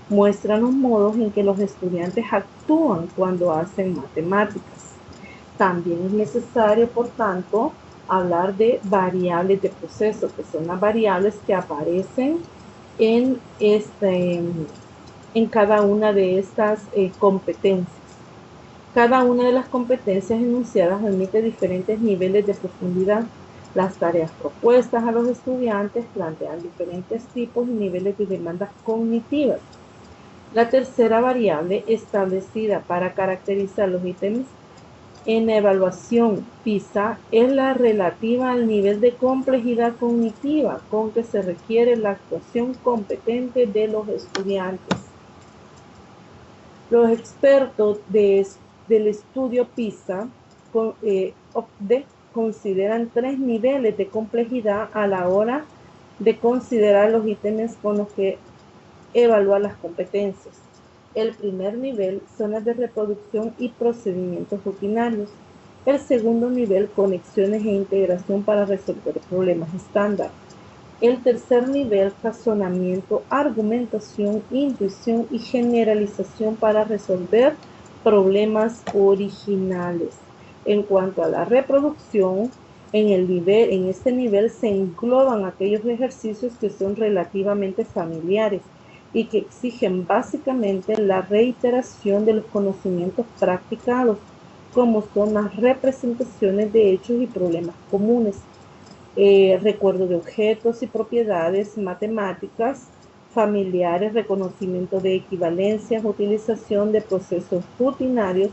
Muestran los modos en que los estudiantes actúan cuando hacen matemáticas. También es necesario, por tanto, hablar de variables de proceso, que son las variables que aparecen en cada una de estas competencias. Cada una de las competencias enunciadas admite diferentes niveles de profundidad. Las tareas propuestas a los estudiantes plantean diferentes tipos y niveles de demandas cognitivas. La tercera variable establecida para caracterizar los ítems en la evaluación PISA es la relativa al nivel de complejidad cognitiva con que se requiere la actuación competente de los estudiantes. Los expertos del estudio PISA consideran 3 niveles de complejidad a la hora de considerar los ítems con los que evaluar las competencias. El primer nivel, zonas de reproducción y procedimientos rutinarios. El segundo nivel, conexiones e integración para resolver problemas estándar. El tercer nivel, razonamiento, argumentación, intuición y generalización para resolver problemas originales. En cuanto a la reproducción, en este nivel se engloban aquellos ejercicios que son relativamente familiares y que exigen básicamente la reiteración de los conocimientos practicados, como son las representaciones de hechos y problemas comunes, recuerdo de objetos y propiedades matemáticas, familiares, reconocimiento de equivalencias, utilización de procesos rutinarios,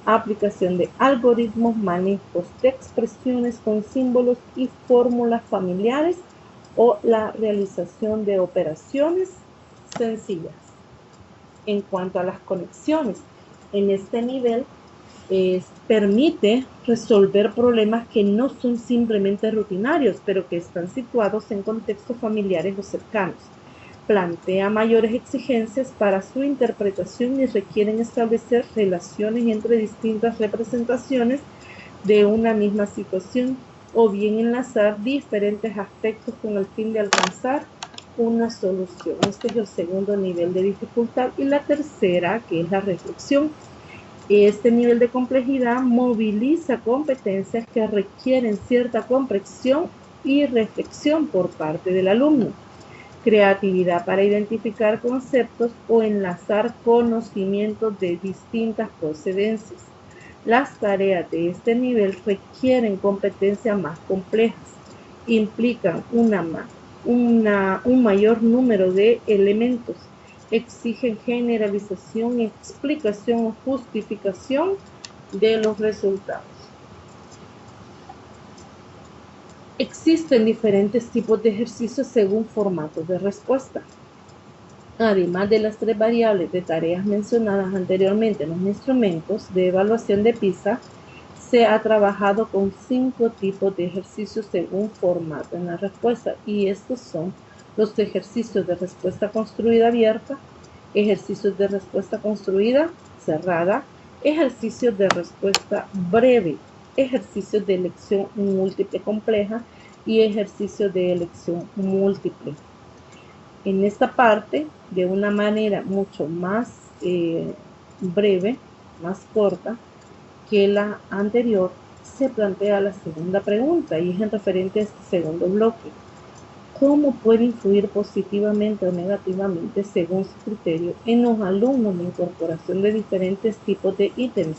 aplicación de algoritmos, manejos de expresiones con símbolos y fórmulas familiares o la realización de operaciones sencillas. En cuanto a las conexiones, en este nivel permite resolver problemas que no son simplemente rutinarios, pero que están situados en contextos familiares o cercanos. plantea mayores exigencias para su interpretación y requieren establecer relaciones entre distintas representaciones de una misma situación o bien enlazar diferentes aspectos con el fin de alcanzar una solución. Este es el segundo nivel de dificultad. Y la tercera, que es la reflexión. Este nivel de complejidad moviliza competencias que requieren cierta comprensión y reflexión por parte del alumno, creatividad para identificar conceptos o enlazar conocimientos de distintas procedencias. Las tareas de este nivel requieren competencias más complejas, implican un mayor número de elementos, exigen generalización, explicación o justificación de los resultados. Existen diferentes tipos de ejercicios según formatos de respuesta. Además de las 3 variables de tareas mencionadas anteriormente en los instrumentos de evaluación de PISA, se ha trabajado con 5 tipos de ejercicios según formato en la respuesta, y estos son los ejercicios de respuesta construida abierta, ejercicios de respuesta construida cerrada, ejercicios de respuesta breve, ejercicios de elección múltiple compleja y ejercicios de elección múltiple. En esta parte, de una manera mucho más breve, más corta que la anterior, se plantea la segunda pregunta y es en referente a este segundo bloque. ¿Cómo puede influir positivamente o negativamente, según su criterio, en los alumnos la incorporación de diferentes tipos de ítems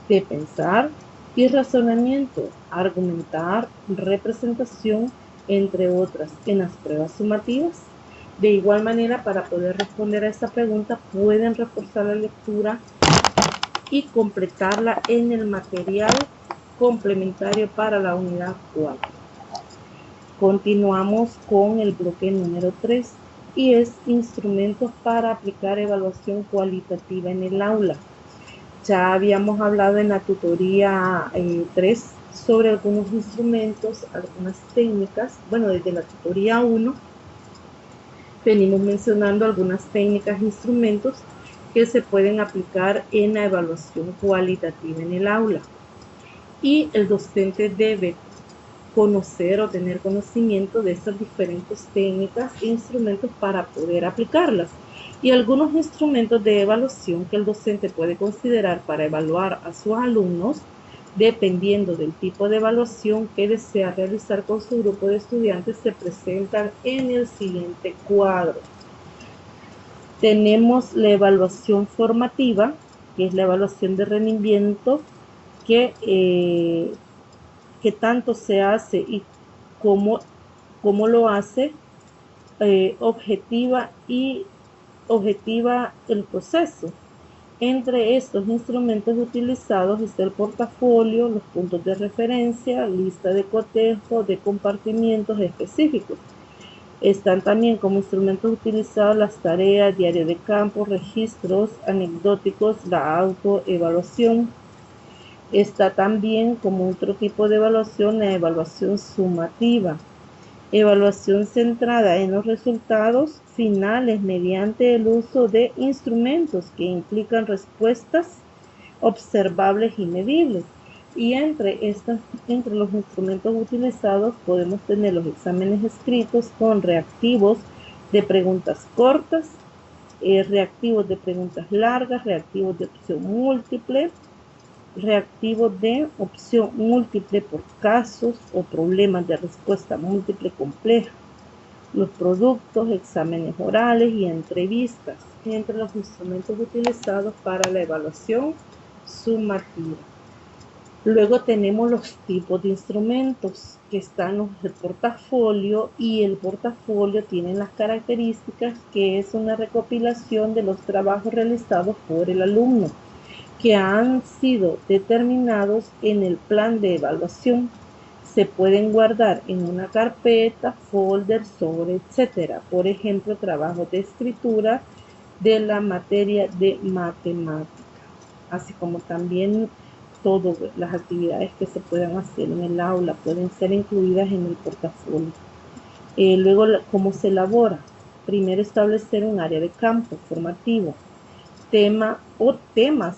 de pensar y razonamiento, argumentar, representación, entre otras, en las pruebas sumativas? De igual manera, para poder responder a esta pregunta, pueden reforzar la lectura y completarla en el material complementario para la unidad 4. Continuamos con el bloque número 3 y es instrumentos para aplicar evaluación cualitativa en el aula. Ya habíamos hablado en la tutoría 3 sobre algunos instrumentos, algunas técnicas. Bueno, desde la tutoría 1 venimos mencionando algunas técnicas e instrumentos que se pueden aplicar en la evaluación cualitativa en el aula. Y el docente debe conocer o tener conocimiento de estas diferentes técnicas e instrumentos para poder aplicarlas. Y algunos instrumentos de evaluación que el docente puede considerar para evaluar a sus alumnos, dependiendo del tipo de evaluación que desea realizar con su grupo de estudiantes, se presentan en el siguiente cuadro. Tenemos la evaluación formativa, que es la evaluación de rendimiento que tanto se hace y cómo lo hace, objetiva el proceso. Entre estos instrumentos utilizados está el portafolio, los puntos de referencia, lista de cotejo, de compartimientos específicos. Están también como instrumentos utilizados las tareas, diario de campo, registros anecdóticos, la autoevaluación. Está también como otro tipo de evaluación la evaluación sumativa. Evaluación centrada en los resultados finales mediante el uso de instrumentos que implican respuestas observables y medibles. Y entre los instrumentos utilizados podemos tener los exámenes escritos con reactivos de preguntas cortas, reactivos de preguntas largas, reactivos de opción múltiple, reactivos de opción múltiple por casos o problemas de respuesta múltiple compleja, los productos, exámenes orales y entrevistas, entre los instrumentos utilizados para la evaluación sumativa. Luego tenemos los tipos de instrumentos que están el portafolio, y el portafolio tiene las características que es una recopilación de los trabajos realizados por el alumno que han sido determinados en el plan de evaluación. Se pueden guardar en una carpeta, folder, sobre, etc. Por ejemplo, trabajos de escritura de la materia de matemática, así como también todas las actividades que se puedan hacer en el aula pueden ser incluidas en el portafolio. Luego, ¿cómo se elabora? Primero, establecer un área de campo formativo, tema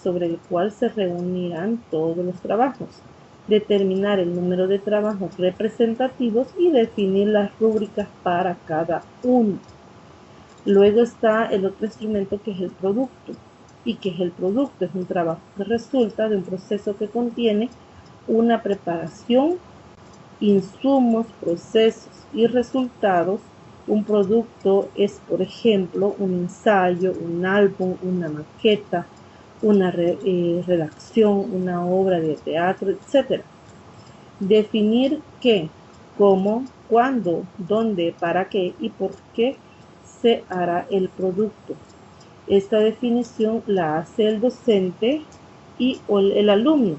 sobre el cual se reunirán todos los trabajos. Determinar el número de trabajos representativos y definir las rúbricas para cada uno. Luego está el otro instrumento, que es el producto. ¿Y qué es el producto? Es un trabajo que resulta de un proceso que contiene una preparación, insumos, procesos y resultados. Un producto es, por ejemplo, un ensayo, un álbum, una maqueta, una redacción, una obra de teatro, etc. Definir qué, cómo, cuándo, dónde, para qué y por qué se hará el producto. Esta definición la hace el docente y el alumno.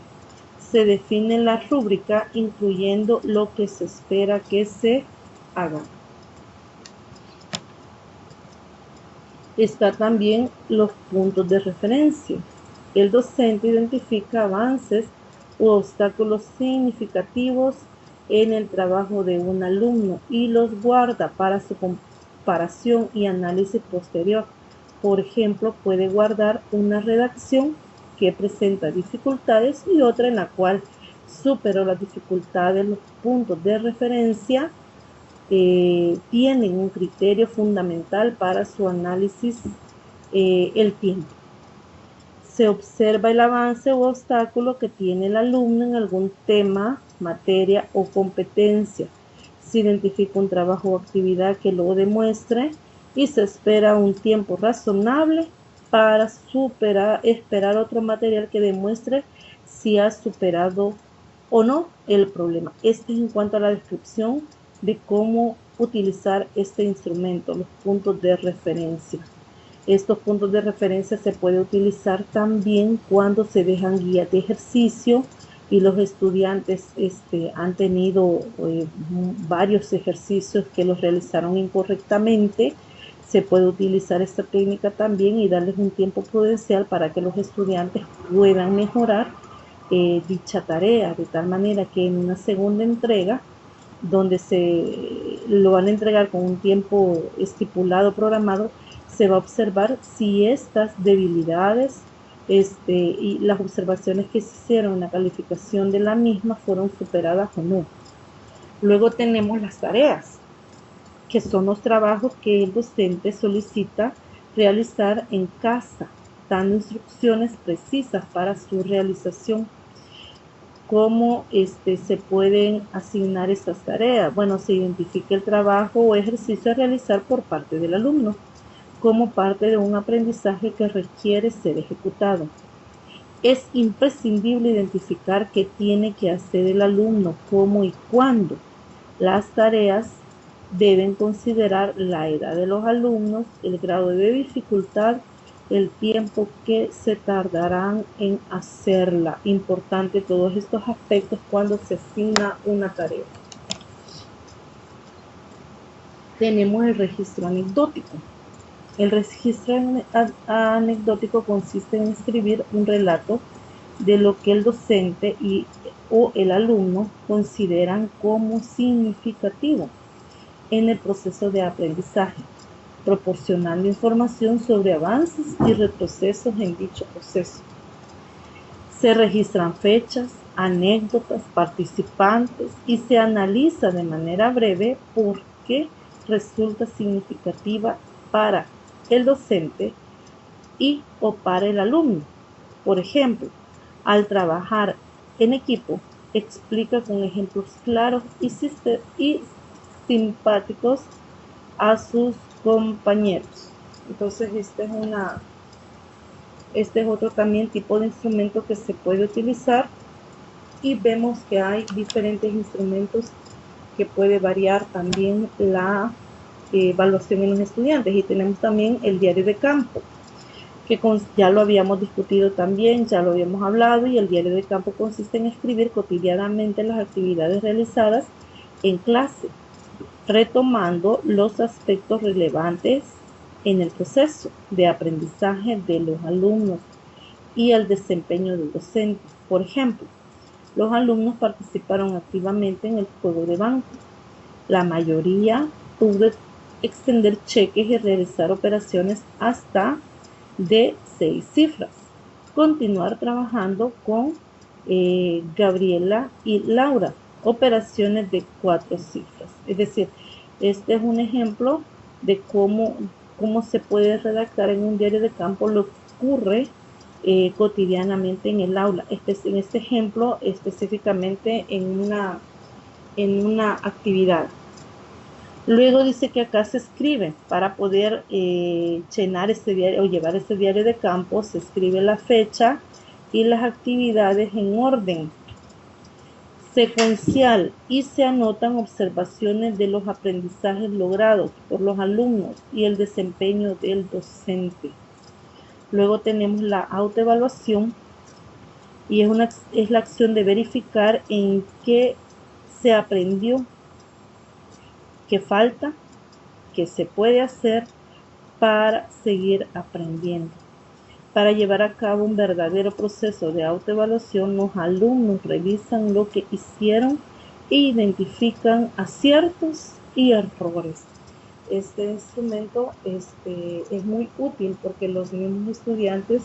Se define la rúbrica incluyendo lo que se espera que se haga. Está también los puntos de referencia. El docente identifica avances u obstáculos significativos en el trabajo de un alumno y los guarda para su comparación y análisis posterior. Por ejemplo, puede guardar una redacción que presenta dificultades y otra en la cual superó las dificultades. Los puntos de referencia tienen un criterio fundamental para su análisis, el tiempo. Se observa el avance u obstáculo que tiene el alumno en algún tema, materia o competencia. Se identifica un trabajo o actividad que lo demuestre y se espera un tiempo razonable para esperar otro material que demuestre si ha superado o no el problema. Esto es en cuanto a la descripción de cómo utilizar este instrumento, los puntos de referencia. Estos puntos de referencia se puede utilizar también cuando se dejan guías de ejercicio y los estudiantes han tenido varios ejercicios que los realizaron incorrectamente. Se puede utilizar esta técnica también y darles un tiempo prudencial para que los estudiantes puedan mejorar dicha tarea, de tal manera que en una segunda entrega, donde se lo van a entregar con un tiempo estipulado, programado, se va a observar si estas debilidades y las observaciones que se hicieron en la calificación de la misma fueron superadas o no. Luego tenemos las tareas, que son los trabajos que el docente solicita realizar en casa, dando instrucciones precisas para su realización. ¿Cómo se pueden asignar estas tareas? Bueno, se identifica el trabajo o ejercicio a realizar por parte del alumno como parte de un aprendizaje que requiere ser ejecutado. Es imprescindible identificar qué tiene que hacer el alumno, cómo y cuándo. Las tareas deben considerar la edad de los alumnos, el grado de dificultad, el tiempo que se tardarán en hacerla. Importante todos estos aspectos cuando se asigna una tarea. Tenemos el registro anecdótico. El registro anecdótico consiste en escribir un relato de lo que el docente o el alumno consideran como significativo en el proceso de aprendizaje, proporcionando información sobre avances y retrocesos en dicho proceso. Se registran fechas, anécdotas, participantes y se analiza de manera breve por qué resulta significativa para el docente y o para el alumno. Por ejemplo, al trabajar en equipo, explica con ejemplos claros y simpáticos a sus compañeros. Entonces, este es otro también tipo de instrumento que se puede utilizar, y vemos que hay diferentes instrumentos que puede variar también la evaluación en los estudiantes. Y tenemos también el diario de campo, que ya lo habíamos discutido también, ya lo habíamos hablado, y el diario de campo consiste en escribir cotidianamente las actividades realizadas en clase, retomando los aspectos relevantes en el proceso de aprendizaje de los alumnos y el desempeño del docente. Por ejemplo, los alumnos participaron activamente en el juego de banco. La mayoría extender cheques y realizar operaciones hasta de 6 cifras. Continuar trabajando con Gabriela y Laura, operaciones de 4 cifras. Es decir, este es un ejemplo de cómo se puede redactar en un diario de campo lo que ocurre cotidianamente en el aula. En este ejemplo, específicamente en una actividad. Luego dice que acá se escribe para poder llenar este diario o llevar este diario de campo, se escribe la fecha y las actividades en orden secuencial y se anotan observaciones de los aprendizajes logrados por los alumnos y el desempeño del docente. Luego tenemos la autoevaluación y es la acción de verificar en qué se aprendió, qué falta, qué se puede hacer para seguir aprendiendo. Para llevar a cabo un verdadero proceso de autoevaluación, los alumnos revisan lo que hicieron e identifican aciertos y errores. Este instrumento es muy útil porque los mismos estudiantes,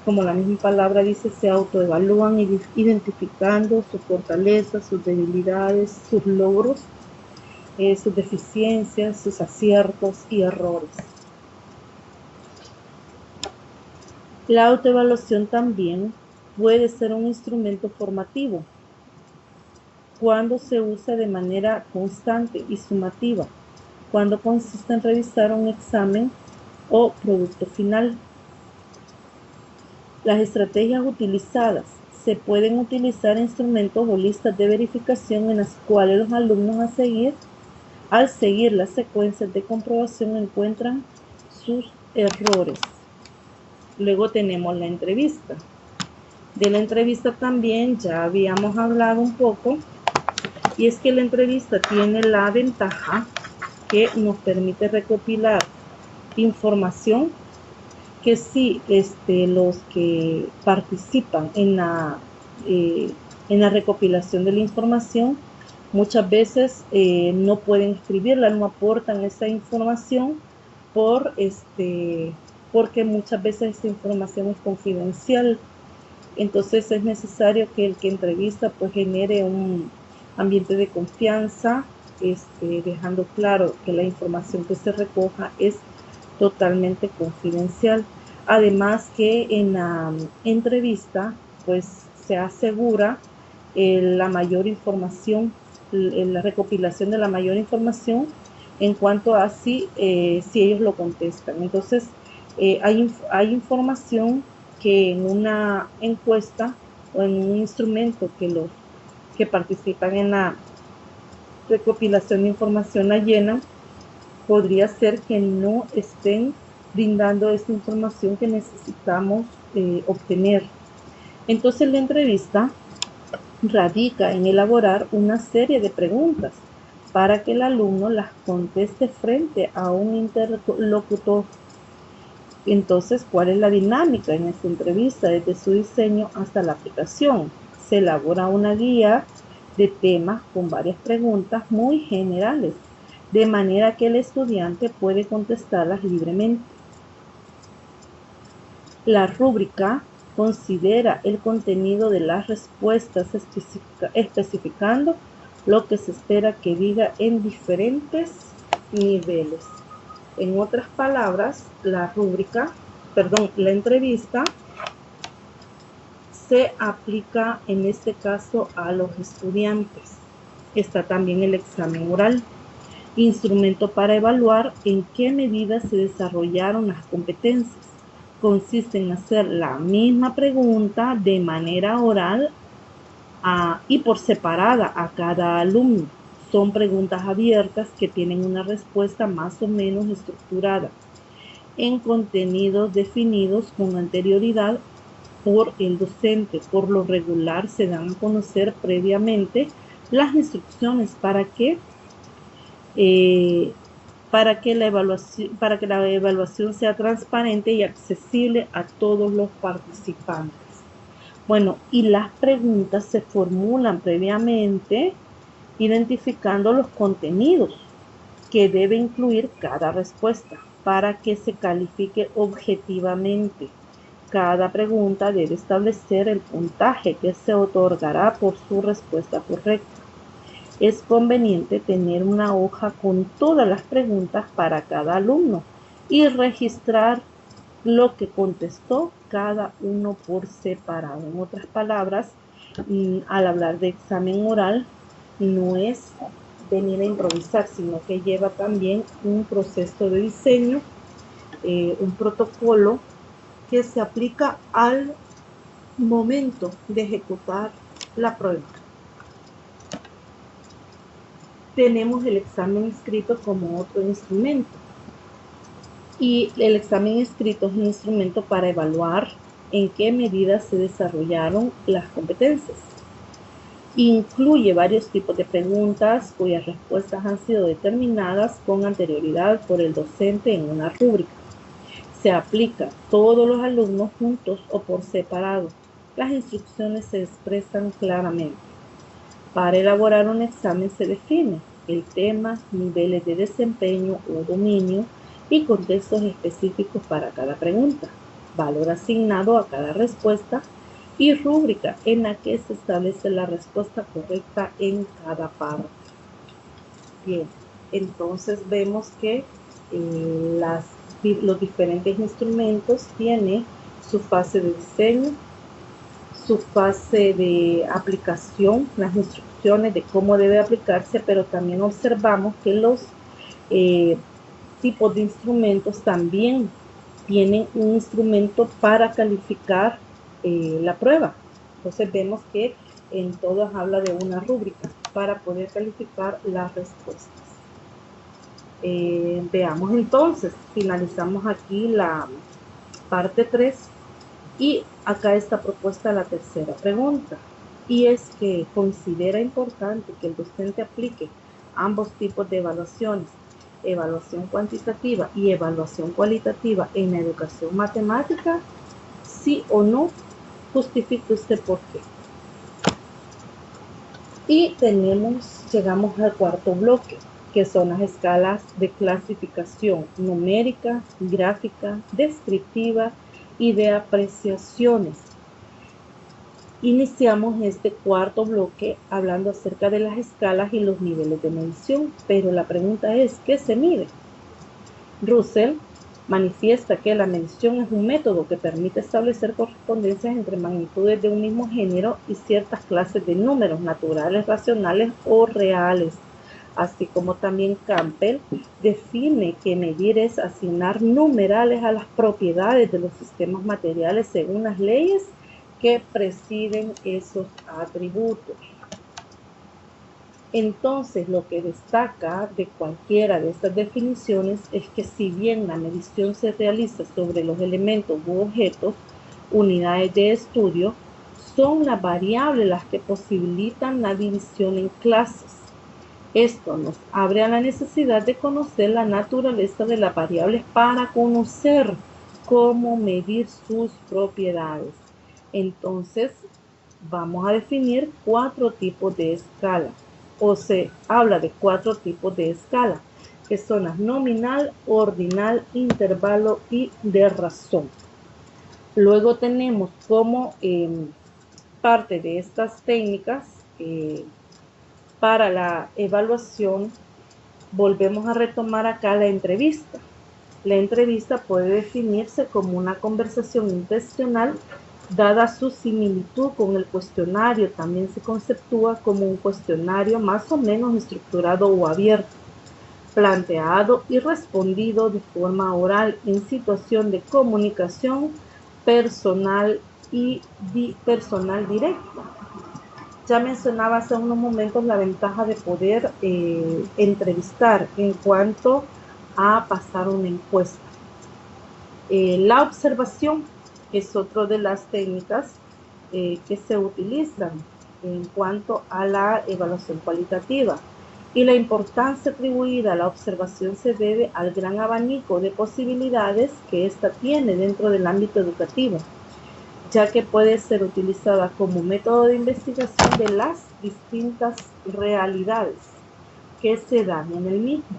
como la misma palabra dice, se autoevalúan identificando sus fortalezas, sus debilidades, sus logros, sus deficiencias, sus aciertos y errores. La autoevaluación también puede ser un instrumento formativo cuando se usa de manera constante y sumativa, cuando consiste en revisar un examen o producto final. Las estrategias utilizadas se pueden utilizar instrumentos o listas de verificación en las cuales los alumnos al seguir las secuencias de comprobación encuentran sus errores. Luego tenemos la entrevista. De la entrevista también ya habíamos hablado un poco, y es que la entrevista tiene la ventaja que nos permite recopilar información que sí, los que participan en la recopilación de la información muchas veces no pueden escribirla, no aportan esa información porque muchas veces esta información es confidencial. Entonces es necesario que el que entrevista pues genere un ambiente de confianza, dejando claro que la información que se recoja es totalmente confidencial. Además que en la entrevista pues se asegura la mayor información, la recopilación de la mayor información en cuanto a si ellos lo contestan. Entonces hay información que en una encuesta o en un instrumento que los que participan en la recopilación de información la llenan, podría ser que no estén brindando esta información que necesitamos obtener. Entonces la entrevista radica en elaborar una serie de preguntas para que el alumno las conteste frente a un interlocutor. Entonces, ¿cuál es la dinámica en esta entrevista? Desde su diseño hasta la aplicación. Se elabora una guía de temas con varias preguntas muy generales, de manera que el estudiante puede contestarlas libremente. La rúbrica considera el contenido de las respuestas especificando lo que se espera que diga en diferentes niveles. En otras palabras, la entrevista se aplica en este caso a los estudiantes. Está también el examen oral, instrumento para evaluar en qué medida se desarrollaron las competencias. Consiste en hacer la misma pregunta de manera oral y por separada a cada alumno. Son preguntas abiertas que tienen una respuesta más o menos estructurada en contenidos definidos con anterioridad por el docente. Por lo regular se dan a conocer previamente las instrucciones para que la evaluación sea transparente y accesible a todos los participantes. Bueno, y las preguntas se formulan previamente identificando los contenidos que debe incluir cada respuesta para que se califique objetivamente. Cada pregunta debe establecer el puntaje que se otorgará por su respuesta correcta. Es conveniente tener una hoja con todas las preguntas para cada alumno y registrar lo que contestó cada uno por separado. En otras palabras, al hablar de examen oral, no es venir a improvisar, sino que lleva también un proceso de diseño, un protocolo que se aplica al momento de ejecutar la prueba. Tenemos el examen escrito como otro instrumento. Y el examen escrito es un instrumento para evaluar en qué medida se desarrollaron las competencias. Incluye varios tipos de preguntas cuyas respuestas han sido determinadas con anterioridad por el docente en una rúbrica. Se aplica a todos los alumnos juntos o por separado. Las instrucciones se expresan claramente. Para elaborar un examen se define el tema, niveles de desempeño o dominio y contextos específicos para cada pregunta, valor asignado a cada respuesta y rúbrica en la que se establece la respuesta correcta en cada párrafo. Bien, entonces vemos que los diferentes instrumentos tienen su fase de diseño, su fase de aplicación, las instrucciones de cómo debe aplicarse, pero también observamos que los tipos de instrumentos también tienen un instrumento para calificar la prueba. Entonces vemos que en todos habla de una rúbrica para poder calificar las respuestas. Veamos entonces, finalizamos aquí la parte 3 y acá está propuesta la tercera pregunta, y es que considera importante que el docente aplique ambos tipos de evaluaciones, evaluación cuantitativa y evaluación cualitativa en la educación matemática. Sí o no, justifique usted por qué. Y llegamos al cuarto bloque, que son las escalas de clasificación numérica, gráfica, descriptiva y de apreciaciones. Iniciamos este cuarto bloque hablando acerca de las escalas y los niveles de medición, pero la pregunta es, ¿qué se mide? Russell manifiesta que la medición es un método que permite establecer correspondencias entre magnitudes de un mismo género y ciertas clases de números naturales, racionales o reales. Así como también Campbell define que medir es asignar numerales a las propiedades de los sistemas materiales según las leyes que presiden esos atributos. Entonces, lo que destaca de cualquiera de estas definiciones es que si bien la medición se realiza sobre los elementos u objetos, unidades de estudio, son las variables las que posibilitan la división en clases. Esto nos abre a la necesidad de conocer la naturaleza de las variables para conocer cómo medir sus propiedades. Entonces, vamos a definir 4 tipos de escala. O se habla de 4 tipos de escala, que son las nominal, ordinal, intervalo y de razón. Luego tenemos como parte de estas técnicas para la evaluación, volvemos a retomar acá la entrevista. La entrevista puede definirse como una conversación intencional dada su similitud con el cuestionario. También se conceptúa como un cuestionario más o menos estructurado o abierto, planteado y respondido de forma oral en situación de comunicación personal y personal directa. Ya mencionaba hace unos momentos la ventaja de poder entrevistar en cuanto a pasar una encuesta. La observación es otra de las técnicas que se utilizan en cuanto a la evaluación cualitativa. Y la importancia atribuida a la observación se debe al gran abanico de posibilidades que ésta tiene dentro del ámbito educativo, ya que puede ser utilizada como método de investigación de las distintas realidades que se dan en el mismo.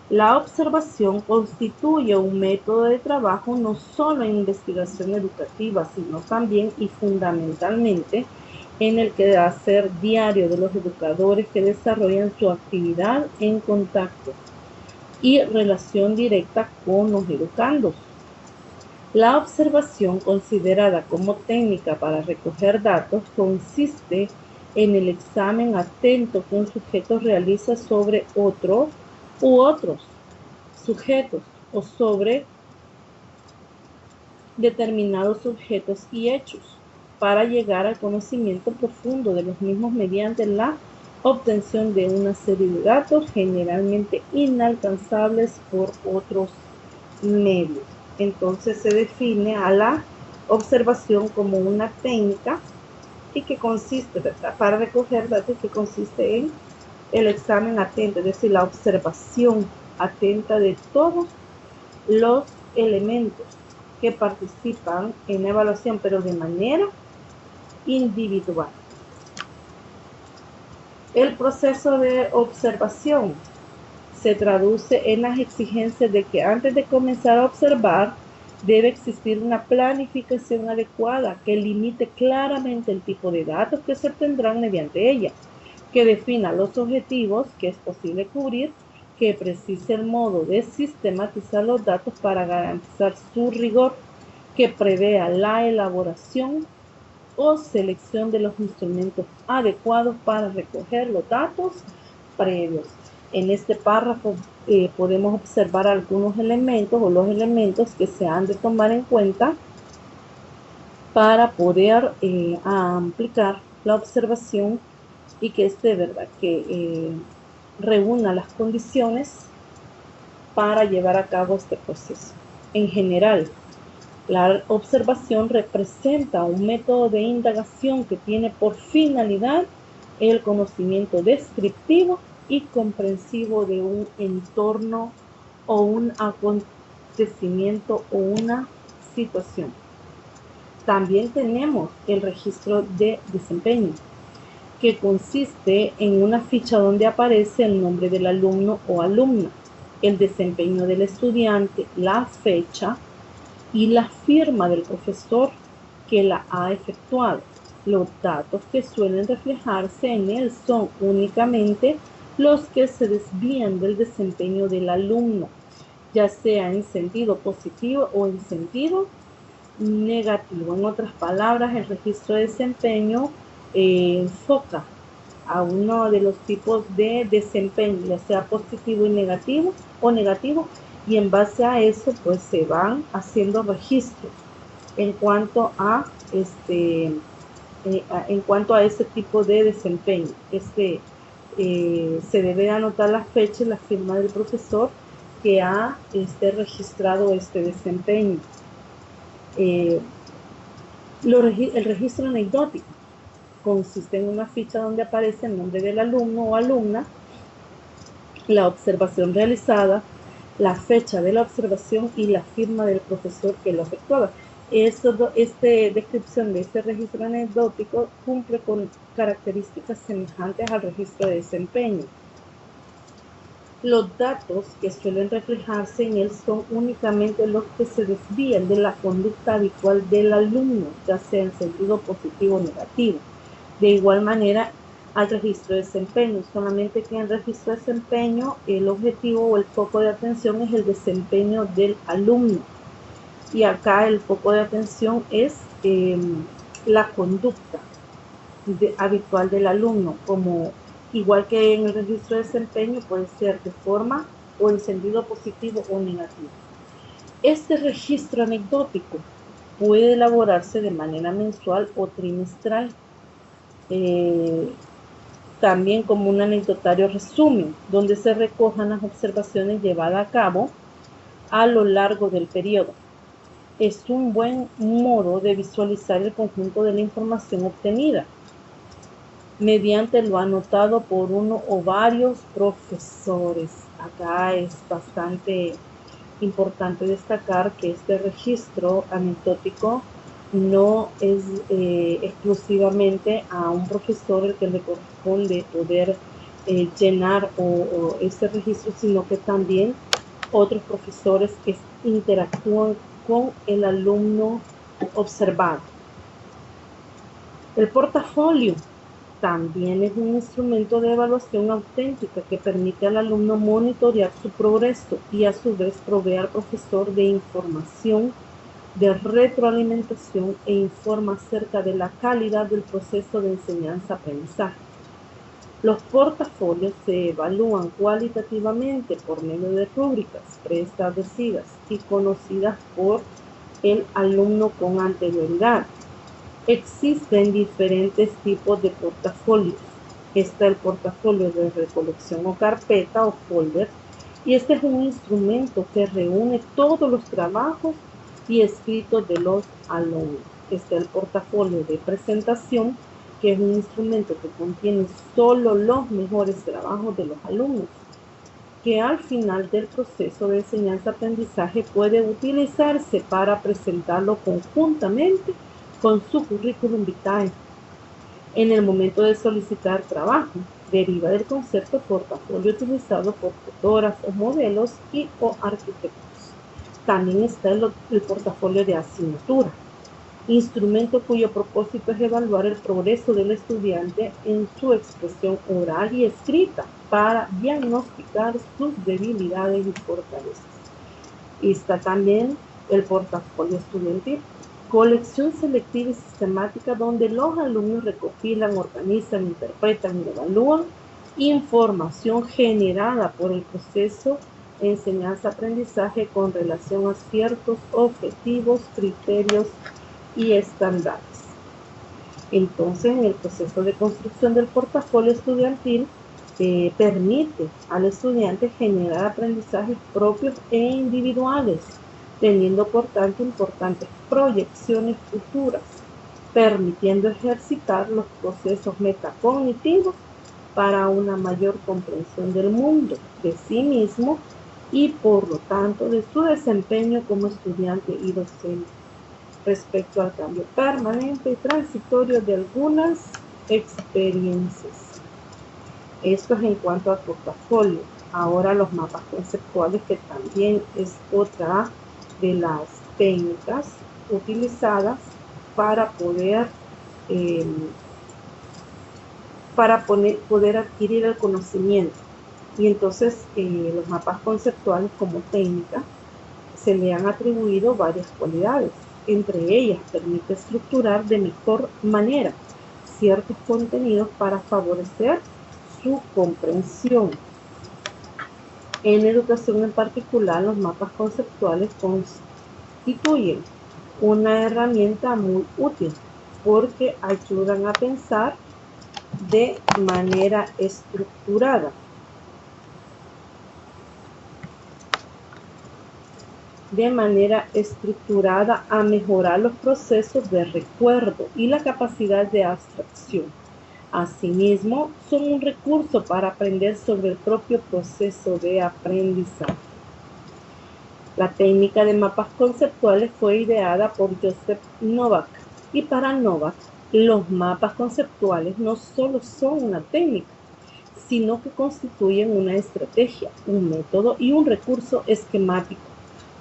La observación constituye un método de trabajo no solo en investigación educativa, sino también y fundamentalmente en el quehacer diario de los educadores que desarrollan su actividad en contacto y relación directa con los educandos. La observación, considerada como técnica para recoger datos, consiste en el examen atento que un sujeto realiza sobre otro u otros sujetos o sobre determinados objetos y hechos para llegar al conocimiento profundo de los mismos mediante la obtención de una serie de datos generalmente inalcanzables por otros medios. Entonces se define a la observación como una técnica y que consiste, ¿verdad?, para recoger datos, que consiste en el examen atento, es decir, la observación atenta de todos los elementos que participan en la evaluación, pero de manera individual. El proceso de observación se traduce en las exigencias de que antes de comenzar a observar debe existir una planificación adecuada que limite claramente el tipo de datos que se obtendrán mediante ella, que defina los objetivos que es posible cubrir, que precise el modo de sistematizar los datos para garantizar su rigor, que prevea la elaboración o selección de los instrumentos adecuados para recoger los datos previos. En este párrafo podemos observar algunos elementos o los elementos que se han de tomar en cuenta para poder aplicar la observación y que esté, ¿verdad?, que reúna las condiciones para llevar a cabo este proceso. En general, la observación representa un método de indagación que tiene por finalidad el conocimiento descriptivo y comprensivo de un entorno o un acontecimiento o una situación. También tenemos el registro de desempeño, que consiste en una ficha donde aparece el nombre del alumno o alumna, el desempeño del estudiante, la fecha y la firma del profesor que la ha efectuado. Los datos que suelen reflejarse en él son únicamente los que se desvían del desempeño del alumno, ya sea en sentido positivo o en sentido negativo. En otras palabras, el registro de desempeño enfoca a uno de los tipos de desempeño, ya sea positivo y negativo o negativo, y en base a eso pues se van haciendo registros en cuanto a ese tipo de desempeño. Se debe anotar la fecha y la firma del profesor que ha registrado este desempeño. El registro anecdótico consiste en una ficha donde aparece el nombre del alumno o alumna, la observación realizada, la fecha de la observación y la firma del profesor que lo efectuaba. Esta descripción de este registro anecdótico cumple con características semejantes al registro de desempeño. Los datos que suelen reflejarse en él son únicamente los que se desvían de la conducta habitual del alumno, ya sea en sentido positivo o negativo. De igual manera, al registro de desempeño, solamente que en el registro de desempeño el objetivo o el foco de atención es el desempeño del alumno. Y acá el foco de atención es la conducta habitual del alumno, como igual que en el registro de desempeño puede ser de forma o en sentido positivo o negativo. Este registro anecdótico puede elaborarse de manera mensual o trimestral, también como un anecdotario resumen, donde se recojan las observaciones llevadas a cabo a lo largo del periodo. Es un buen modo de visualizar el conjunto de la información obtenida mediante lo anotado por uno o varios profesores. Acá es bastante importante destacar que este registro anecdótico no es exclusivamente a un profesor el que le corresponde poder llenar este registro, sino que también otros profesores que interactúan con el alumno observado. El portafolio también es un instrumento de evaluación auténtica que permite al alumno monitorear su progreso y a su vez provee al profesor de información, de retroalimentación e informa acerca de la calidad del proceso de enseñanza-aprendizaje. Los portafolios se evalúan cualitativamente por medio de rúbricas preestablecidas y conocidas por el alumno con anterioridad. Existen diferentes tipos de portafolios. Está el portafolio de recolección o carpeta o folder, y este es un instrumento que reúne todos los trabajos y escritos de los alumnos. Está el portafolio de presentación, que es un instrumento que contiene solo los mejores trabajos de los alumnos, que al final del proceso de enseñanza-aprendizaje puede utilizarse para presentarlo conjuntamente con su currículum vitae. En el momento de solicitar trabajo, deriva del concepto portafolio utilizado por fotógrafos, modelos y o arquitectos. También está el portafolio de asignatura, instrumento cuyo propósito es evaluar el progreso del estudiante en su expresión oral y escrita para diagnosticar sus debilidades y fortalezas. Y está también el portafolio estudiantil, colección selectiva y sistemática donde los alumnos recopilan, organizan, interpretan y evalúan información generada por el proceso de enseñanza-aprendizaje con relación a ciertos objetivos, criterios y estándares. Entonces, en el proceso de construcción del portafolio estudiantil, permite al estudiante generar aprendizajes propios e individuales, teniendo por tanto importantes proyecciones futuras, permitiendo ejercitar los procesos metacognitivos para una mayor comprensión del mundo, de sí mismo y por lo tanto de su desempeño como estudiante y docente, respecto al cambio permanente y transitorio de algunas experiencias. Esto es en cuanto al portafolio. Ahora los mapas conceptuales, que también es otra de las técnicas utilizadas para poder adquirir el conocimiento. Y entonces los mapas conceptuales como técnica se le han atribuido varias cualidades. Entre ellas, permite estructurar de mejor manera ciertos contenidos para favorecer su comprensión. En educación en particular, los mapas conceptuales constituyen una herramienta muy útil porque ayudan a pensar de manera estructurada. A mejorar los procesos de recuerdo y la capacidad de abstracción. Asimismo, son un recurso para aprender sobre el propio proceso de aprendizaje. La técnica de mapas conceptuales fue ideada por Joseph Novak, y para Novak, los mapas conceptuales no solo son una técnica, sino que constituyen una estrategia, un método y un recurso esquemático.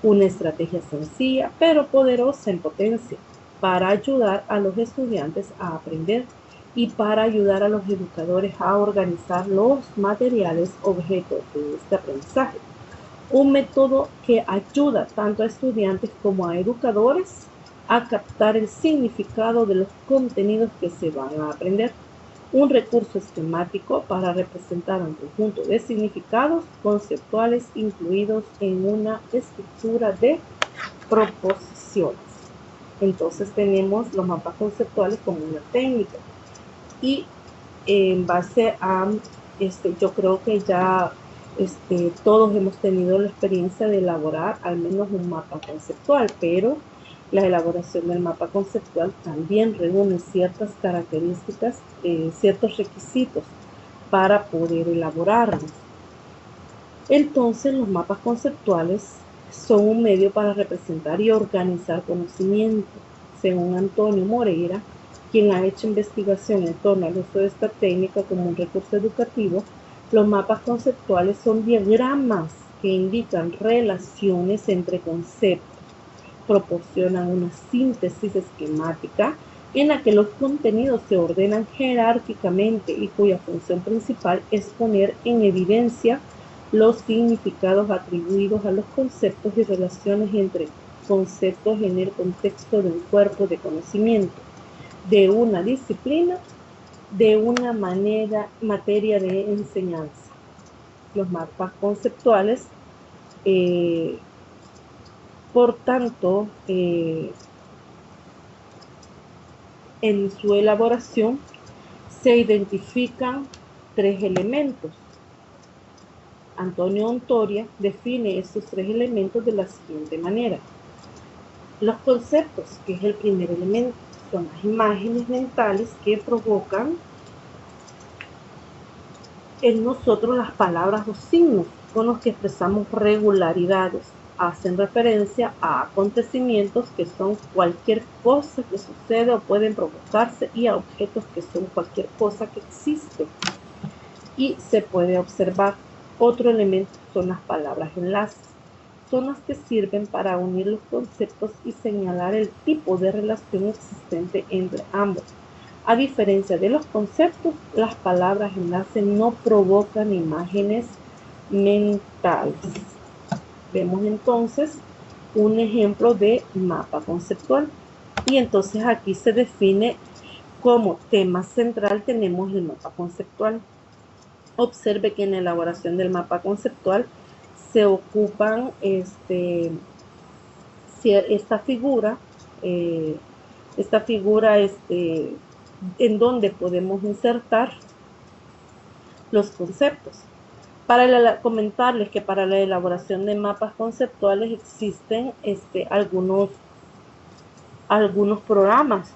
Una estrategia sencilla, pero poderosa en potencia, para ayudar a los estudiantes a aprender y para ayudar a los educadores a organizar los materiales objeto de este aprendizaje. Un método que ayuda tanto a estudiantes como a educadores a captar el significado de los contenidos que se van a aprender. Un recurso esquemático para representar un conjunto de significados conceptuales incluidos en una estructura de proposiciones. Entonces tenemos los mapas conceptuales como una técnica, y en base a yo creo que ya todos hemos tenido la experiencia de elaborar al menos un mapa conceptual, pero la elaboración del mapa conceptual también reúne ciertas características, ciertos requisitos para poder elaborarlo. Entonces, los mapas conceptuales son un medio para representar y organizar conocimiento. Según Antonio Moreira, quien ha hecho investigación en torno al uso de esta técnica como un recurso educativo, los mapas conceptuales son diagramas que indican relaciones entre conceptos, proporcionan una síntesis esquemática en la que los contenidos se ordenan jerárquicamente y cuya función principal es poner en evidencia los significados atribuidos a los conceptos y relaciones entre conceptos en el contexto de un cuerpo de conocimiento, de una disciplina, de una materia de enseñanza. Los mapas conceptuales, por tanto, en su elaboración se identifican 3 elementos. Antonio Ontoria define estos 3 elementos de la siguiente manera. Los conceptos, que es el primer elemento, son las imágenes mentales que provocan en nosotros las palabras o signos con los que expresamos regularidades. Hacen referencia a acontecimientos que son cualquier cosa que sucede o pueden provocarse y a objetos que son cualquier cosa que existe y se puede observar. Otro elemento son las palabras enlaces. Son las que sirven para unir los conceptos y señalar el tipo de relación existente entre ambos. A diferencia de los conceptos, las palabras enlace no provocan imágenes mentales. Vemos entonces un ejemplo de mapa conceptual. Y entonces aquí se define como tema central tenemos el mapa conceptual. Observe que en la elaboración del mapa conceptual se ocupan esta figura en donde podemos insertar los conceptos. Para comentarles que para la elaboración de mapas conceptuales existen algunos programas.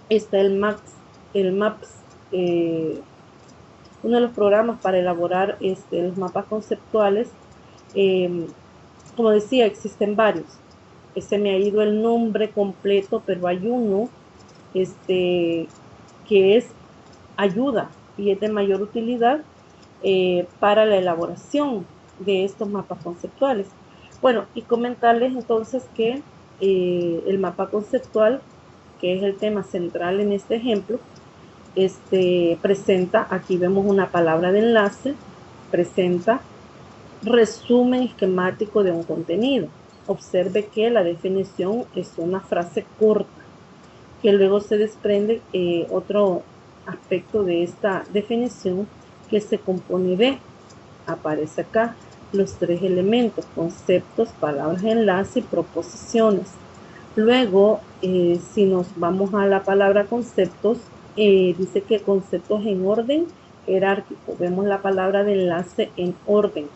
Está el MAPS, uno de los programas para elaborar los mapas conceptuales. Como decía, existen varios. Se me ha ido el nombre completo, pero hay uno que es ayuda y es de mayor utilidad para la elaboración de estos mapas conceptuales. Bueno, y comentarles entonces que el mapa conceptual, que es el tema central en este ejemplo, presenta, aquí vemos una palabra de enlace, presenta resumen esquemático de un contenido. Observe que la definición es una frase corta, que luego se desprende otro aspecto de esta definición que se compone de, aparece acá, los 3 elementos, conceptos, palabras de enlace y proposiciones. Luego, si nos vamos a la palabra conceptos, dice que conceptos en orden jerárquico. Vemos la palabra de enlace en orden.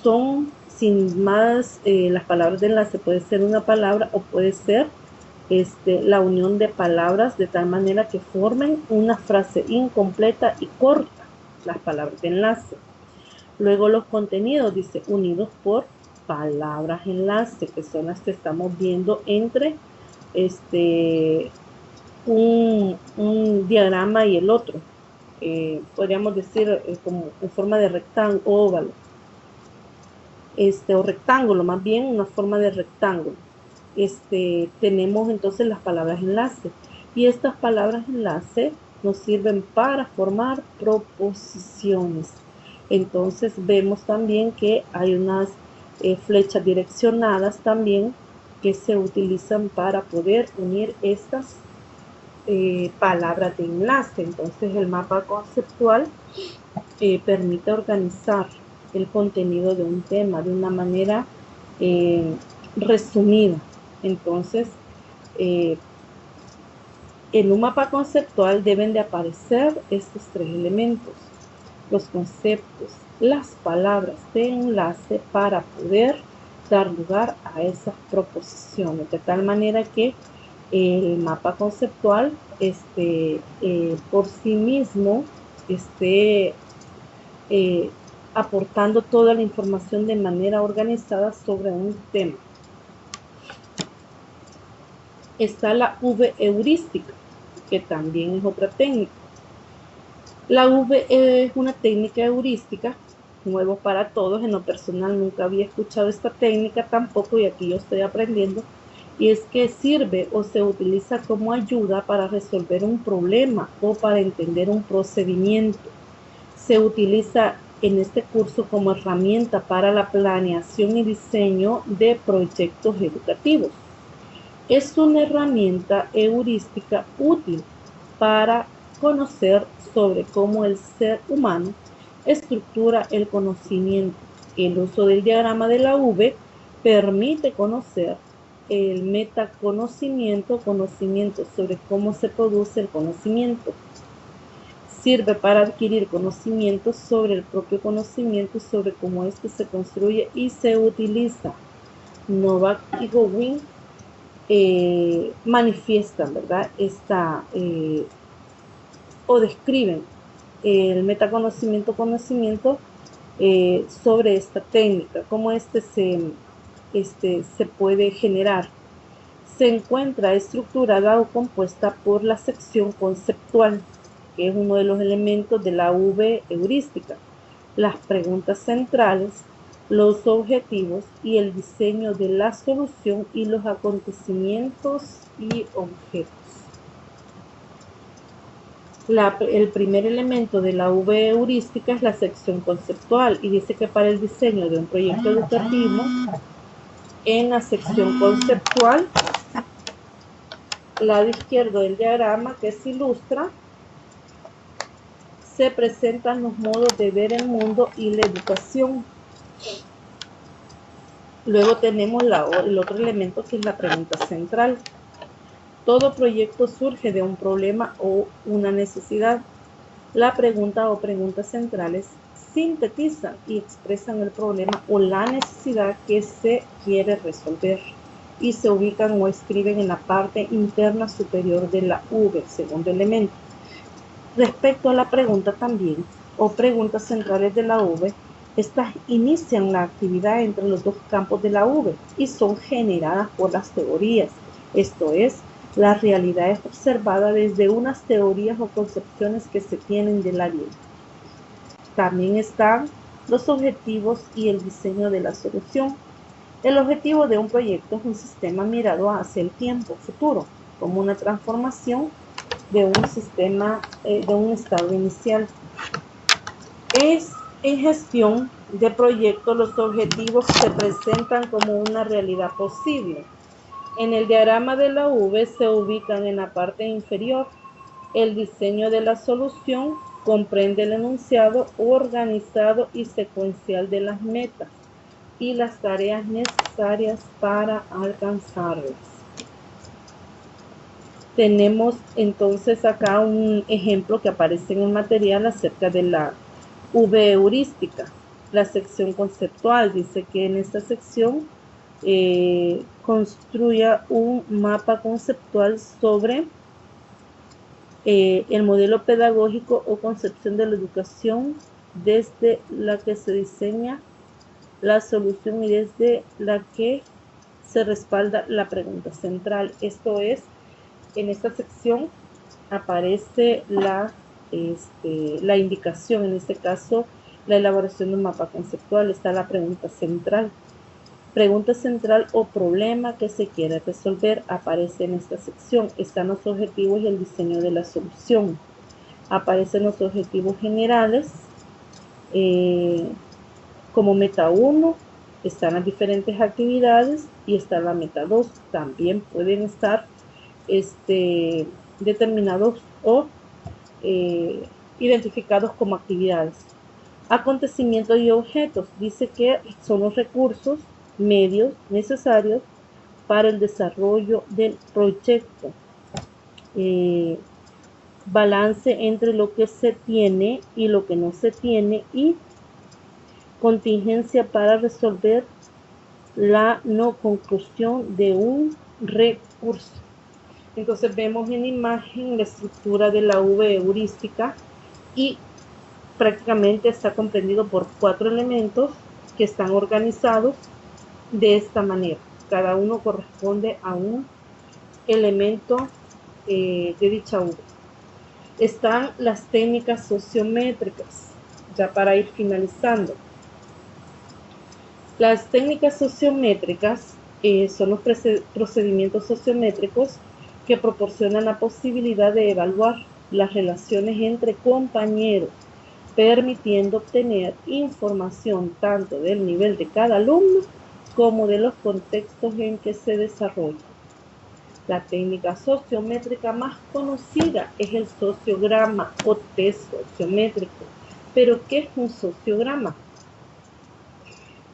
Son, sin más, las palabras de enlace puede ser una palabra o puede ser la unión de palabras de tal manera que formen una frase incompleta y corta, las palabras de enlace. Luego los contenidos, dice, unidos por palabras enlace, que son las que estamos viendo entre un diagrama y el otro. Podríamos decir como en forma de rectángulo, óvalo. O rectángulo, más bien una forma de rectángulo. Tenemos entonces las palabras enlace. Y estas palabras enlace nos sirven para formar proposiciones. Entonces vemos también que hay unas flechas direccionadas también que se utilizan para poder unir estas palabras de enlace. Entonces el mapa conceptual permite organizar el contenido de un tema de una manera resumida. Entonces, en un mapa conceptual deben de aparecer estos 3 elementos, los conceptos, las palabras de enlace para poder dar lugar a esas proposiciones, de tal manera que el mapa conceptual por sí mismo esté aportando toda la información de manera organizada sobre un tema. Está la V heurística, que también es otra técnica. La V es una técnica heurística nuevo para todos. En lo personal nunca había escuchado esta técnica tampoco y aquí yo estoy aprendiendo. Y es que sirve o se utiliza como ayuda para resolver un problema o para entender un procedimiento. Se utiliza en este curso como herramienta para la planeación y diseño de proyectos educativos. Es una herramienta heurística útil para conocer sobre cómo el ser humano estructura el conocimiento. El uso del diagrama de la V permite conocer el metaconocimiento, conocimiento sobre cómo se produce el conocimiento. Sirve para adquirir conocimientos sobre el propio conocimiento y sobre cómo éste se construye y se utiliza. Novak y Gowin manifiestan, ¿verdad? O describen el metaconocimiento, conocimiento sobre esta técnica, cómo se puede generar. Se encuentra estructurada o compuesta por la sección conceptual, que es uno de los elementos de la V heurística, las preguntas centrales, los objetivos y el diseño de la solución y los acontecimientos y objetos. El primer elemento de la V heurística es la sección conceptual y dice que para el diseño de un proyecto educativo, en la sección conceptual, lado izquierdo del diagrama que se ilustra, se presentan los modos de ver el mundo y la educación. Luego tenemos el otro elemento que es la pregunta central. Todo proyecto surge de un problema o una necesidad. La pregunta o preguntas centrales sintetizan y expresan el problema o la necesidad que se quiere resolver y se ubican o escriben en la parte interna superior de la V, segundo elemento. Respecto a la pregunta también, o preguntas centrales de la V, estas inician la actividad entre los dos campos de la V y son generadas por las teorías, esto es, la realidad es observada desde unas teorías o concepciones que se tienen de la vida. También están los objetivos y el diseño de la solución. El objetivo de un proyecto es un sistema mirado hacia el tiempo futuro, como una transformación de un sistema, de un estado inicial. En gestión de proyectos, los objetivos se presentan como una realidad posible. En el diagrama de la V se ubican en la parte inferior. El diseño de la solución comprende el enunciado organizado y secuencial de las metas y las tareas necesarias para alcanzarlas. Tenemos entonces acá un ejemplo que aparece en el material acerca de la V heurística. La sección conceptual dice que en esta sección construya un mapa conceptual sobre el modelo pedagógico o concepción de la educación desde la que se diseña la solución y desde la que se respalda la pregunta central. Esto es, en esta sección aparece la indicación, en este caso la elaboración de un mapa conceptual, está la pregunta central. Pregunta central o problema que se quiere resolver aparece en esta sección. Están los objetivos y el diseño de la solución. Aparecen los objetivos generales. Como meta 1 están las diferentes actividades y está la meta 2. También pueden estar determinados o identificados como actividades. Acontecimientos y objetos. Dice que son los recursos, medios necesarios para el desarrollo del proyecto. Balance entre lo que se tiene y lo que no se tiene y contingencia para resolver la no conclusión de un recurso. Entonces vemos en imagen la estructura de la V heurística y prácticamente está comprendido por 4 elementos que están organizados de esta manera. Cada uno corresponde a un elemento de dicha V. Están las técnicas sociométricas, ya para ir finalizando. Las técnicas sociométricas son los procedimientos sociométricos que proporcionan la posibilidad de evaluar las relaciones entre compañeros, permitiendo obtener información tanto del nivel de cada alumno como de los contextos en que se desarrolla. La técnica sociométrica más conocida es el sociograma o test sociométrico. ¿Pero qué es un sociograma?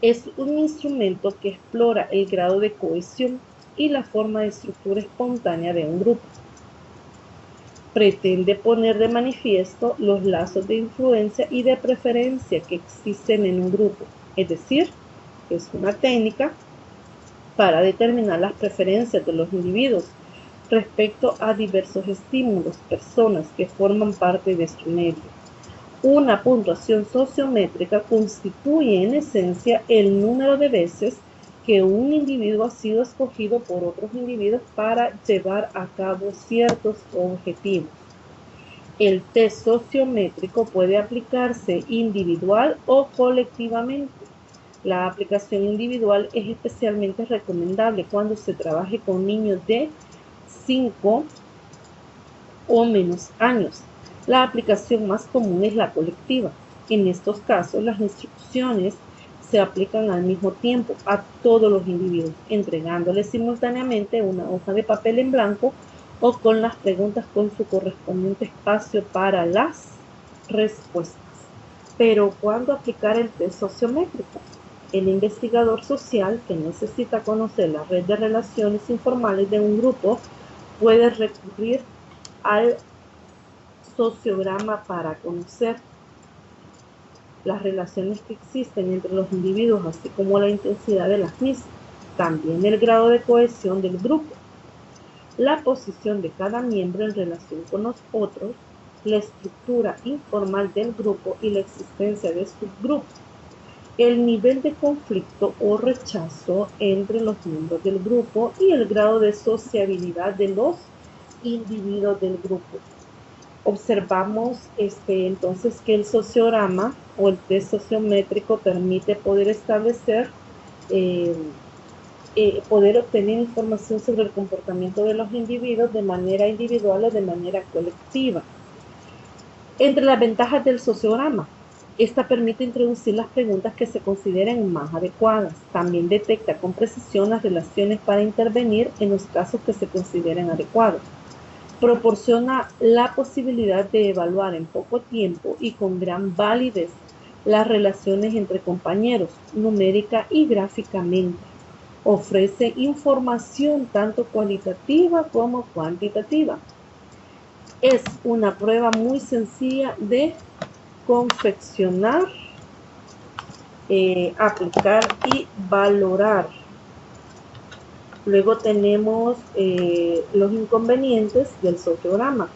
Es un instrumento que explora el grado de cohesión y la forma de estructura espontánea de un grupo. Pretende poner de manifiesto los lazos de influencia y de preferencia que existen en un grupo, es decir, es una técnica para determinar las preferencias de los individuos respecto a diversos estímulos, personas que forman parte de su medio. Una puntuación sociométrica constituye en esencia el número de veces que un individuo ha sido escogido por otros individuos para llevar a cabo ciertos objetivos. El test sociométrico puede aplicarse individual o colectivamente. La aplicación individual es especialmente recomendable cuando se trabaje con niños de 5 o menos años. La aplicación más común es la colectiva. En estos casos, las instrucciones se aplican al mismo tiempo a todos los individuos, entregándoles simultáneamente una hoja de papel en blanco o con las preguntas con su correspondiente espacio para las respuestas. Pero ¿cuándo aplicar el test sociométrico? El investigador social que necesita conocer la red de relaciones informales de un grupo puede recurrir al sociograma para conocer las relaciones que existen entre los individuos, así como la intensidad de las mismas, también el grado de cohesión del grupo, la posición de cada miembro en relación con los otros, la estructura informal del grupo y la existencia de subgrupos, el nivel de conflicto o rechazo entre los miembros del grupo y el grado de sociabilidad de los individuos del grupo. Observamos entonces que el sociograma o el test sociométrico permite poder establecer, poder obtener información sobre el comportamiento de los individuos de manera individual o de manera colectiva. Entre las ventajas del sociograma, esta permite introducir las preguntas que se consideren más adecuadas. También detecta con precisión las relaciones para intervenir en los casos que se consideren adecuados. Proporciona la posibilidad de evaluar en poco tiempo y con gran validez las relaciones entre compañeros, numérica y gráficamente. Ofrece información tanto cualitativa como cuantitativa. Es una prueba muy sencilla de confeccionar, aplicar y valorar. Luego tenemos los inconvenientes del sociograma.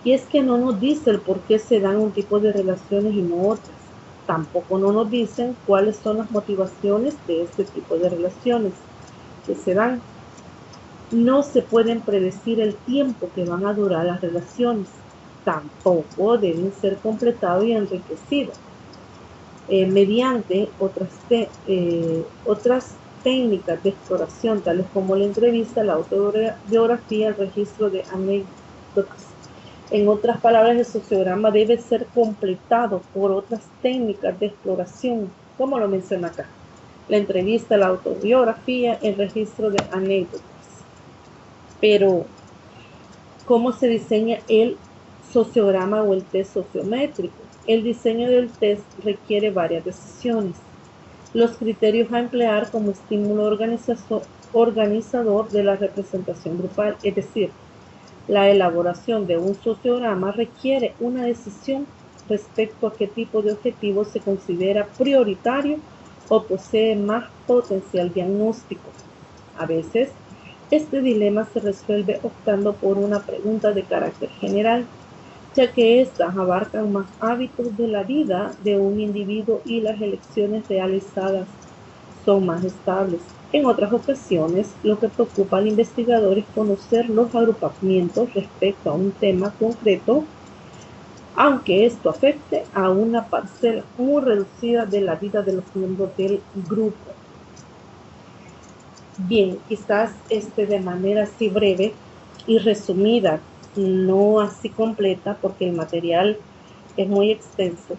Y es que no nos dice el por qué se dan un tipo de relaciones y no otras. Tampoco no nos dicen cuáles son las motivaciones de este tipo de relaciones que se dan. No se pueden predecir el tiempo que van a durar las relaciones. Tampoco deben ser completadas y enriquecidas mediante otras técnicas de exploración, tales como la entrevista, la autobiografía, el registro de anécdotas. En otras palabras, el sociograma debe ser completado por otras técnicas de exploración, como lo menciona acá. La entrevista, la autobiografía, el registro de anécdotas. Pero, ¿cómo se diseña el sociograma o el test sociométrico? El diseño del test requiere varias decisiones. Los criterios a emplear como estímulo organizador de la representación grupal, es decir, la elaboración de un sociograma requiere una decisión respecto a qué tipo de objetivo se considera prioritario o posee más potencial diagnóstico. A veces, este dilema se resuelve optando por una pregunta de carácter general, ya que éstas abarcan más hábitos de la vida de un individuo y las elecciones realizadas son más estables. En otras ocasiones, lo que preocupa al investigador es conocer los agrupamientos respecto a un tema concreto, aunque esto afecte a una parcela muy reducida de la vida de los miembros del grupo. Bien, quizás de manera así breve y resumida, no así completa porque el material es muy extenso.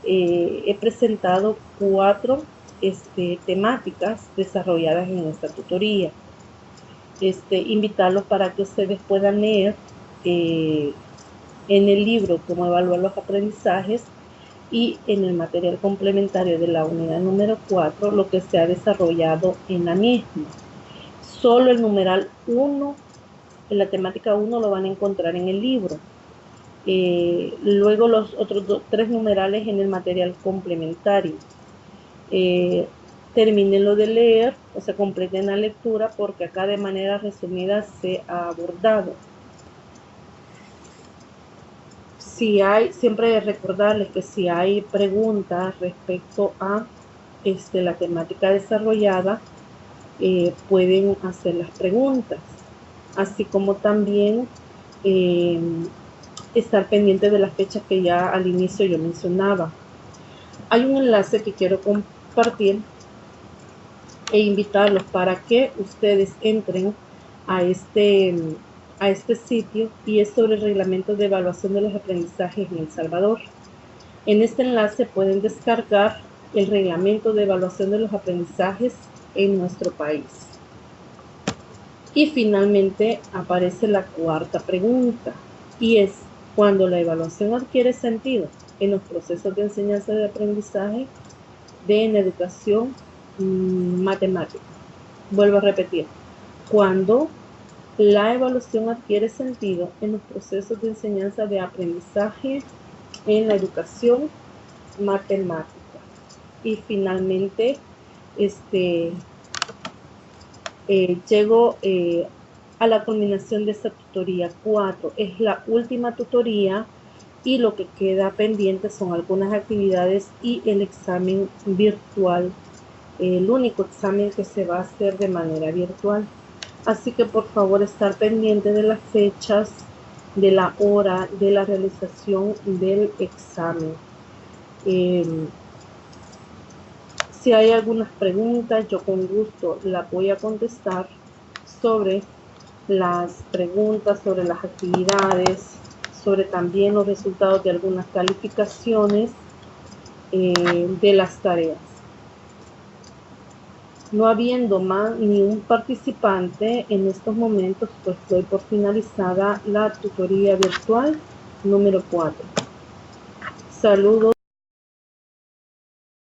He presentado 4 temáticas desarrolladas en esta tutoría. Invitarlos para que ustedes puedan leer en el libro Cómo evaluar los aprendizajes y en el material complementario de la unidad número 4 lo que se ha desarrollado en la misma. Solo el numeral 1, en la temática 1 lo van a encontrar en el libro. Luego los otros 3 numerales en el material complementario. Termínenlo de leer, o sea, completen la lectura porque acá de manera resumida se ha abordado. Si hay, siempre recordarles que si hay preguntas respecto a la temática desarrollada, pueden hacer las preguntas, así como también estar pendiente de las fechas que ya al inicio yo mencionaba. Hay un enlace que quiero compartir e invitarlos para que ustedes entren a este sitio, y es sobre el reglamento de evaluación de los aprendizajes en El Salvador. En este enlace pueden descargar el reglamento de evaluación de los aprendizajes en nuestro país. Y finalmente aparece la 4ª pregunta, y es: cuando la evaluación adquiere sentido en los procesos de enseñanza de aprendizaje en educación matemática. Vuelvo a repetir, cuando la evaluación adquiere sentido en los procesos de enseñanza de aprendizaje en la educación matemática. Y finalmente, llego a la culminación de esta tutoría 4. Es la última tutoría y lo que queda pendiente son algunas actividades y el examen virtual, el único examen que se va a hacer de manera virtual. Así que por favor estar pendiente de las fechas, de la hora de la realización del examen. Si hay algunas preguntas, yo con gusto las voy a contestar sobre las preguntas, sobre las actividades, sobre también los resultados de algunas calificaciones de las tareas. No habiendo más ni un participante en estos momentos, pues doy por finalizada la tutoría virtual número 4. Saludos.